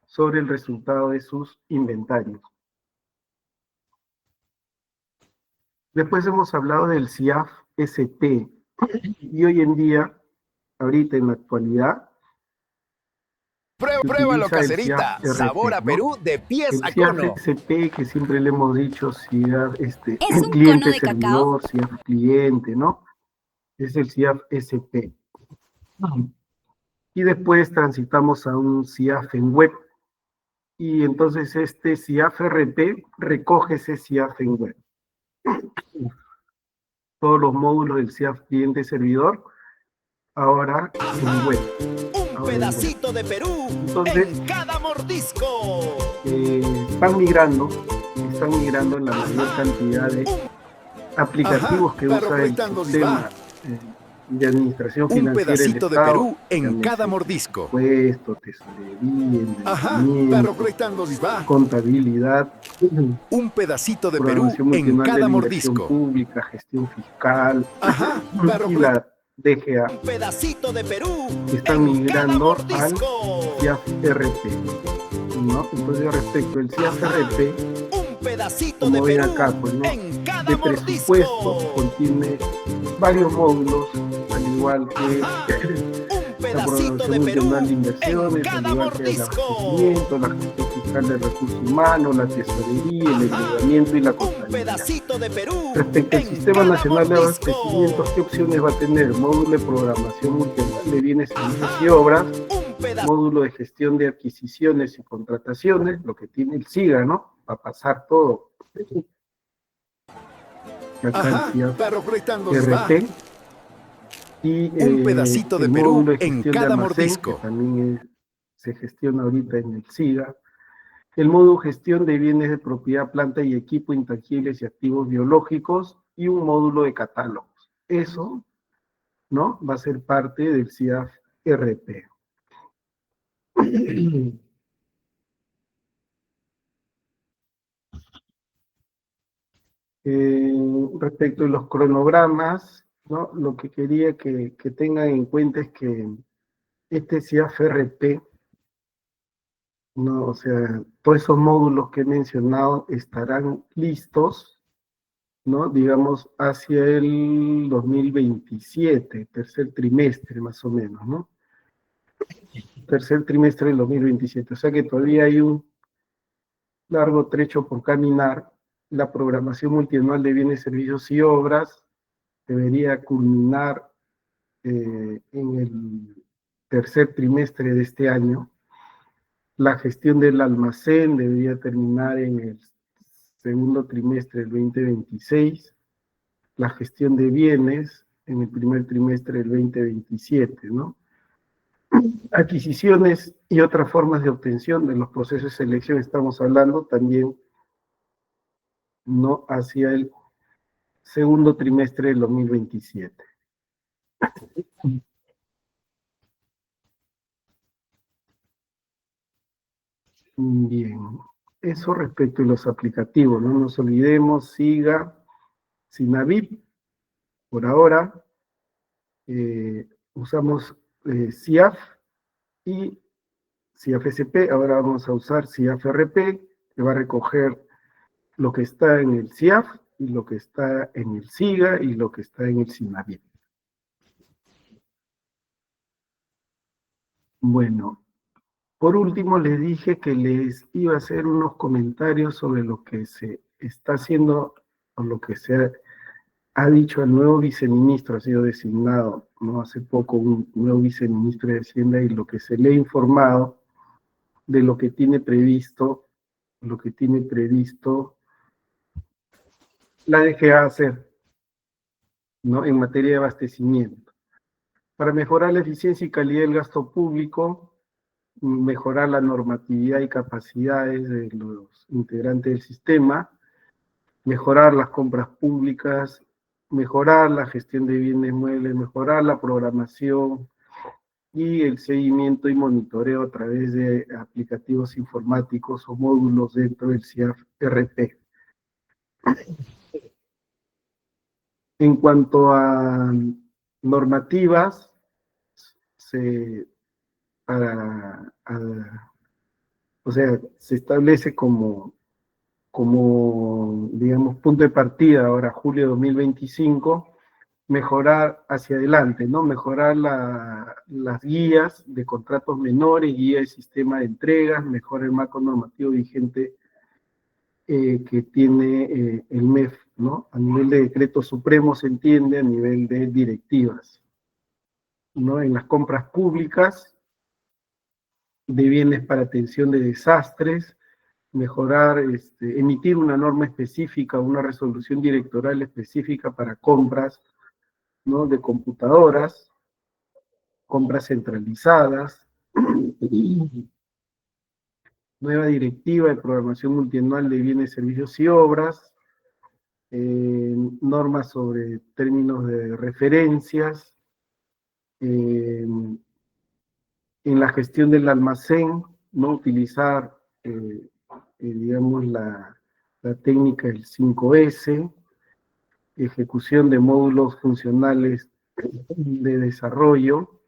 sobre el resultado de sus inventarios. Después hemos hablado del CIAF-SP, y hoy en día, ahorita en la actualidad, Pruébalo, caserita. Sabor a Perú de pies a cono. El CIAF-SP, que siempre le hemos dicho, CIAF, ¿Es un cliente cono de cacao? servidor, CIAF cliente, ¿no? Es el CIAF-SP. Y después transitamos a un CIAF en web. Y entonces este CIAF-RP recoge ese CIAF en web. Todos los módulos del CIAF cliente-servidor, ahora en web. Un pedacito de Perú. Entonces, en cada mordisco. Están migrando en la mayor cantidad de aplicativos que usa el sistema de administración financiera. Un pedacito del Estado, de Perú en cada mordisco. Impuestos, tesorería, endeudamiento, contabilidad. Un pedacito de Perú en cada mordisco. Pública, gestión fiscal, y la DGA. Un pedacito de Perú. Están migrando al CIAF-RP, ¿no? Entonces, respecto al CIAF-RP, como ven acá, pues, ¿no? De presupuesto contiene varios módulos, al igual que la programación multianual de inversiones, al igual que el abastecimiento, la gestión fiscal de recursos humanos, la tesorería, el endeudamiento y la contabilidad. Respecto al Sistema Nacional de Abastecimiento, ¿qué opciones va a tener? Módulo de programación multianual de bienes, servicios y obras, módulo de gestión de adquisiciones y contrataciones, lo que tiene el SIGA, ¿no? Va a pasar todo. Acá RT, y un pedacito de Perú en cada mordisco. Que también se gestiona ahorita en el SIGA. El módulo gestión de bienes de propiedad, planta y equipo, intangibles y activos biológicos, y un módulo de catálogos. Eso, ¿no? Va a ser parte del CIAF-RP. Respecto a los cronogramas, ¿no? Lo que quería que tengan en cuenta es que este CIAF-RP, ¿no? O sea, todos esos módulos que he mencionado estarán listos, ¿no? Digamos, hacia el 2027, tercer trimestre más o menos, ¿no? Tercer trimestre del 2027. O sea que todavía hay un largo trecho por caminar. La programación multianual de bienes, servicios y obras debería culminar en el tercer trimestre de este año. La gestión del almacén debería terminar en el segundo trimestre del 2026. La gestión de bienes en el primer trimestre del 2027, ¿no? Adquisiciones y otras formas de obtención de los procesos de selección estamos hablando también, no hacia el segundo trimestre del 2027. Bien, eso respecto a los aplicativos, no nos olvidemos, SIGA, SINAVIP, por ahora, usamos CIAF y CIAF-SP, ahora vamos a usar CIAF-RP, que va a recoger lo que está en el CIAF, y lo que está en el SIGA, y lo que está en el SINAVIP. Bueno, por último les dije que les iba a hacer unos comentarios sobre lo que se está haciendo, o lo que se ha dicho el nuevo viceministro, ha sido designado, ¿no? Hace poco un nuevo viceministro de Hacienda, y lo que se le ha informado de lo que tiene previsto, la DGA hacer, ¿no? En materia de abastecimiento. Para mejorar la eficiencia y calidad del gasto público, mejorar la normatividad y capacidades de los integrantes del sistema, mejorar las compras públicas, mejorar la gestión de bienes muebles, mejorar la programación y el seguimiento y monitoreo a través de aplicativos informáticos o módulos dentro del CIAF-RP. En cuanto a normativas, se establece como, digamos, punto de partida ahora, julio de 2025, mejorar hacia adelante, ¿no? Mejorar las guías de contratos menores, guía de sistema de entregas, mejorar el marco normativo vigente que tiene el MEF, ¿no? A nivel de decreto supremo se entiende, a nivel de directivas, ¿no? En las compras públicas de bienes para atención de desastres, mejorar, emitir una norma específica, una resolución directoral específica para compras, ¿no? De computadoras, compras centralizadas, nueva directiva de programación multianual de bienes, servicios y obras, normas sobre términos de referencias, en la gestión del almacén, no utilizar, digamos, la técnica del 5S, ejecución de módulos funcionales de desarrollo,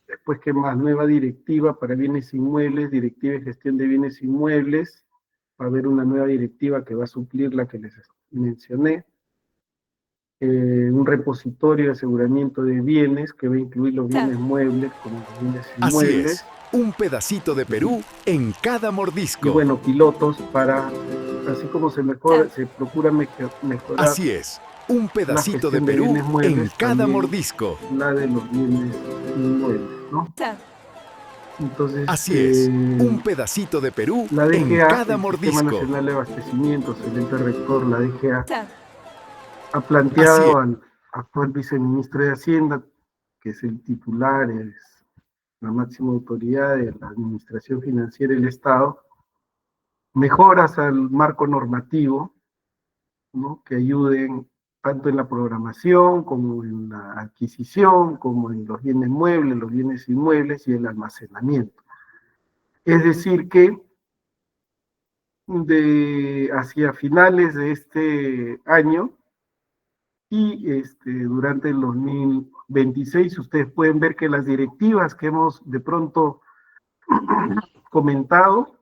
después, ¿qué más? Nueva directiva para bienes inmuebles, directiva de gestión de bienes inmuebles, va a haber una nueva directiva que va a suplir la que les mencioné, un repositorio de aseguramiento de bienes que va a incluir los bienes muebles como los bienes inmuebles. Así es, un pedacito de Perú en cada mordisco. Y bueno, pilotos para, así como se procura mejorar. Así es, un pedacito de Perú en cada mordisco. La de los bienes inmuebles, ¿no? Entonces, así es, un pedacito de Perú la DGA, en cada el mordisco. Sistema Nacional de Abastecimiento, el ente rector, la DGA, ha planteado al actual viceministro de Hacienda, que es el titular, es la máxima autoridad de la administración financiera del Estado, mejoras al marco normativo, ¿no? Que ayuden tanto en la programación, como en la adquisición, como en los bienes muebles, los bienes inmuebles y el almacenamiento. Es decir que hacia finales de este año y durante el 2026, ustedes pueden ver que las directivas que hemos de pronto comentado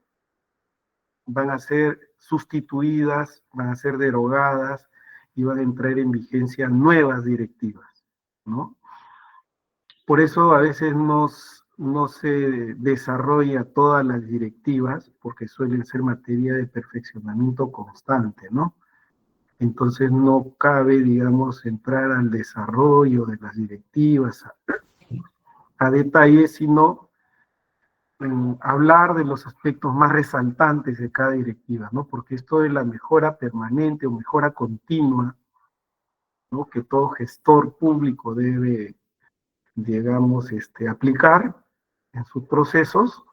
van a ser sustituidas, van a ser derogadas y van a entrar en vigencia nuevas directivas, ¿no? Por eso a veces no se desarrolla todas las directivas, porque suelen ser materia de perfeccionamiento constante, ¿no? Entonces no cabe, digamos, entrar al desarrollo de las directivas a detalle, sino hablar de los aspectos más resaltantes de cada directiva, ¿no? Porque esto de la mejora permanente o mejora continua, ¿no?, que todo gestor público debe, digamos, aplicar en sus procesos,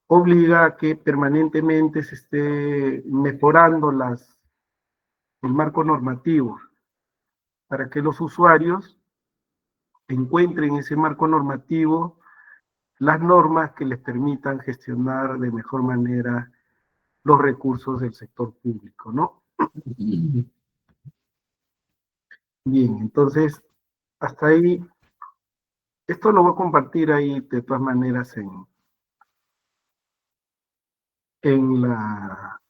obliga a que permanentemente se esté mejorando el marco normativo para que los usuarios encuentren en ese marco normativo las normas que les permitan gestionar de mejor manera los recursos del sector público, ¿no? Bien, entonces, hasta ahí, esto lo voy a compartir ahí de todas maneras en la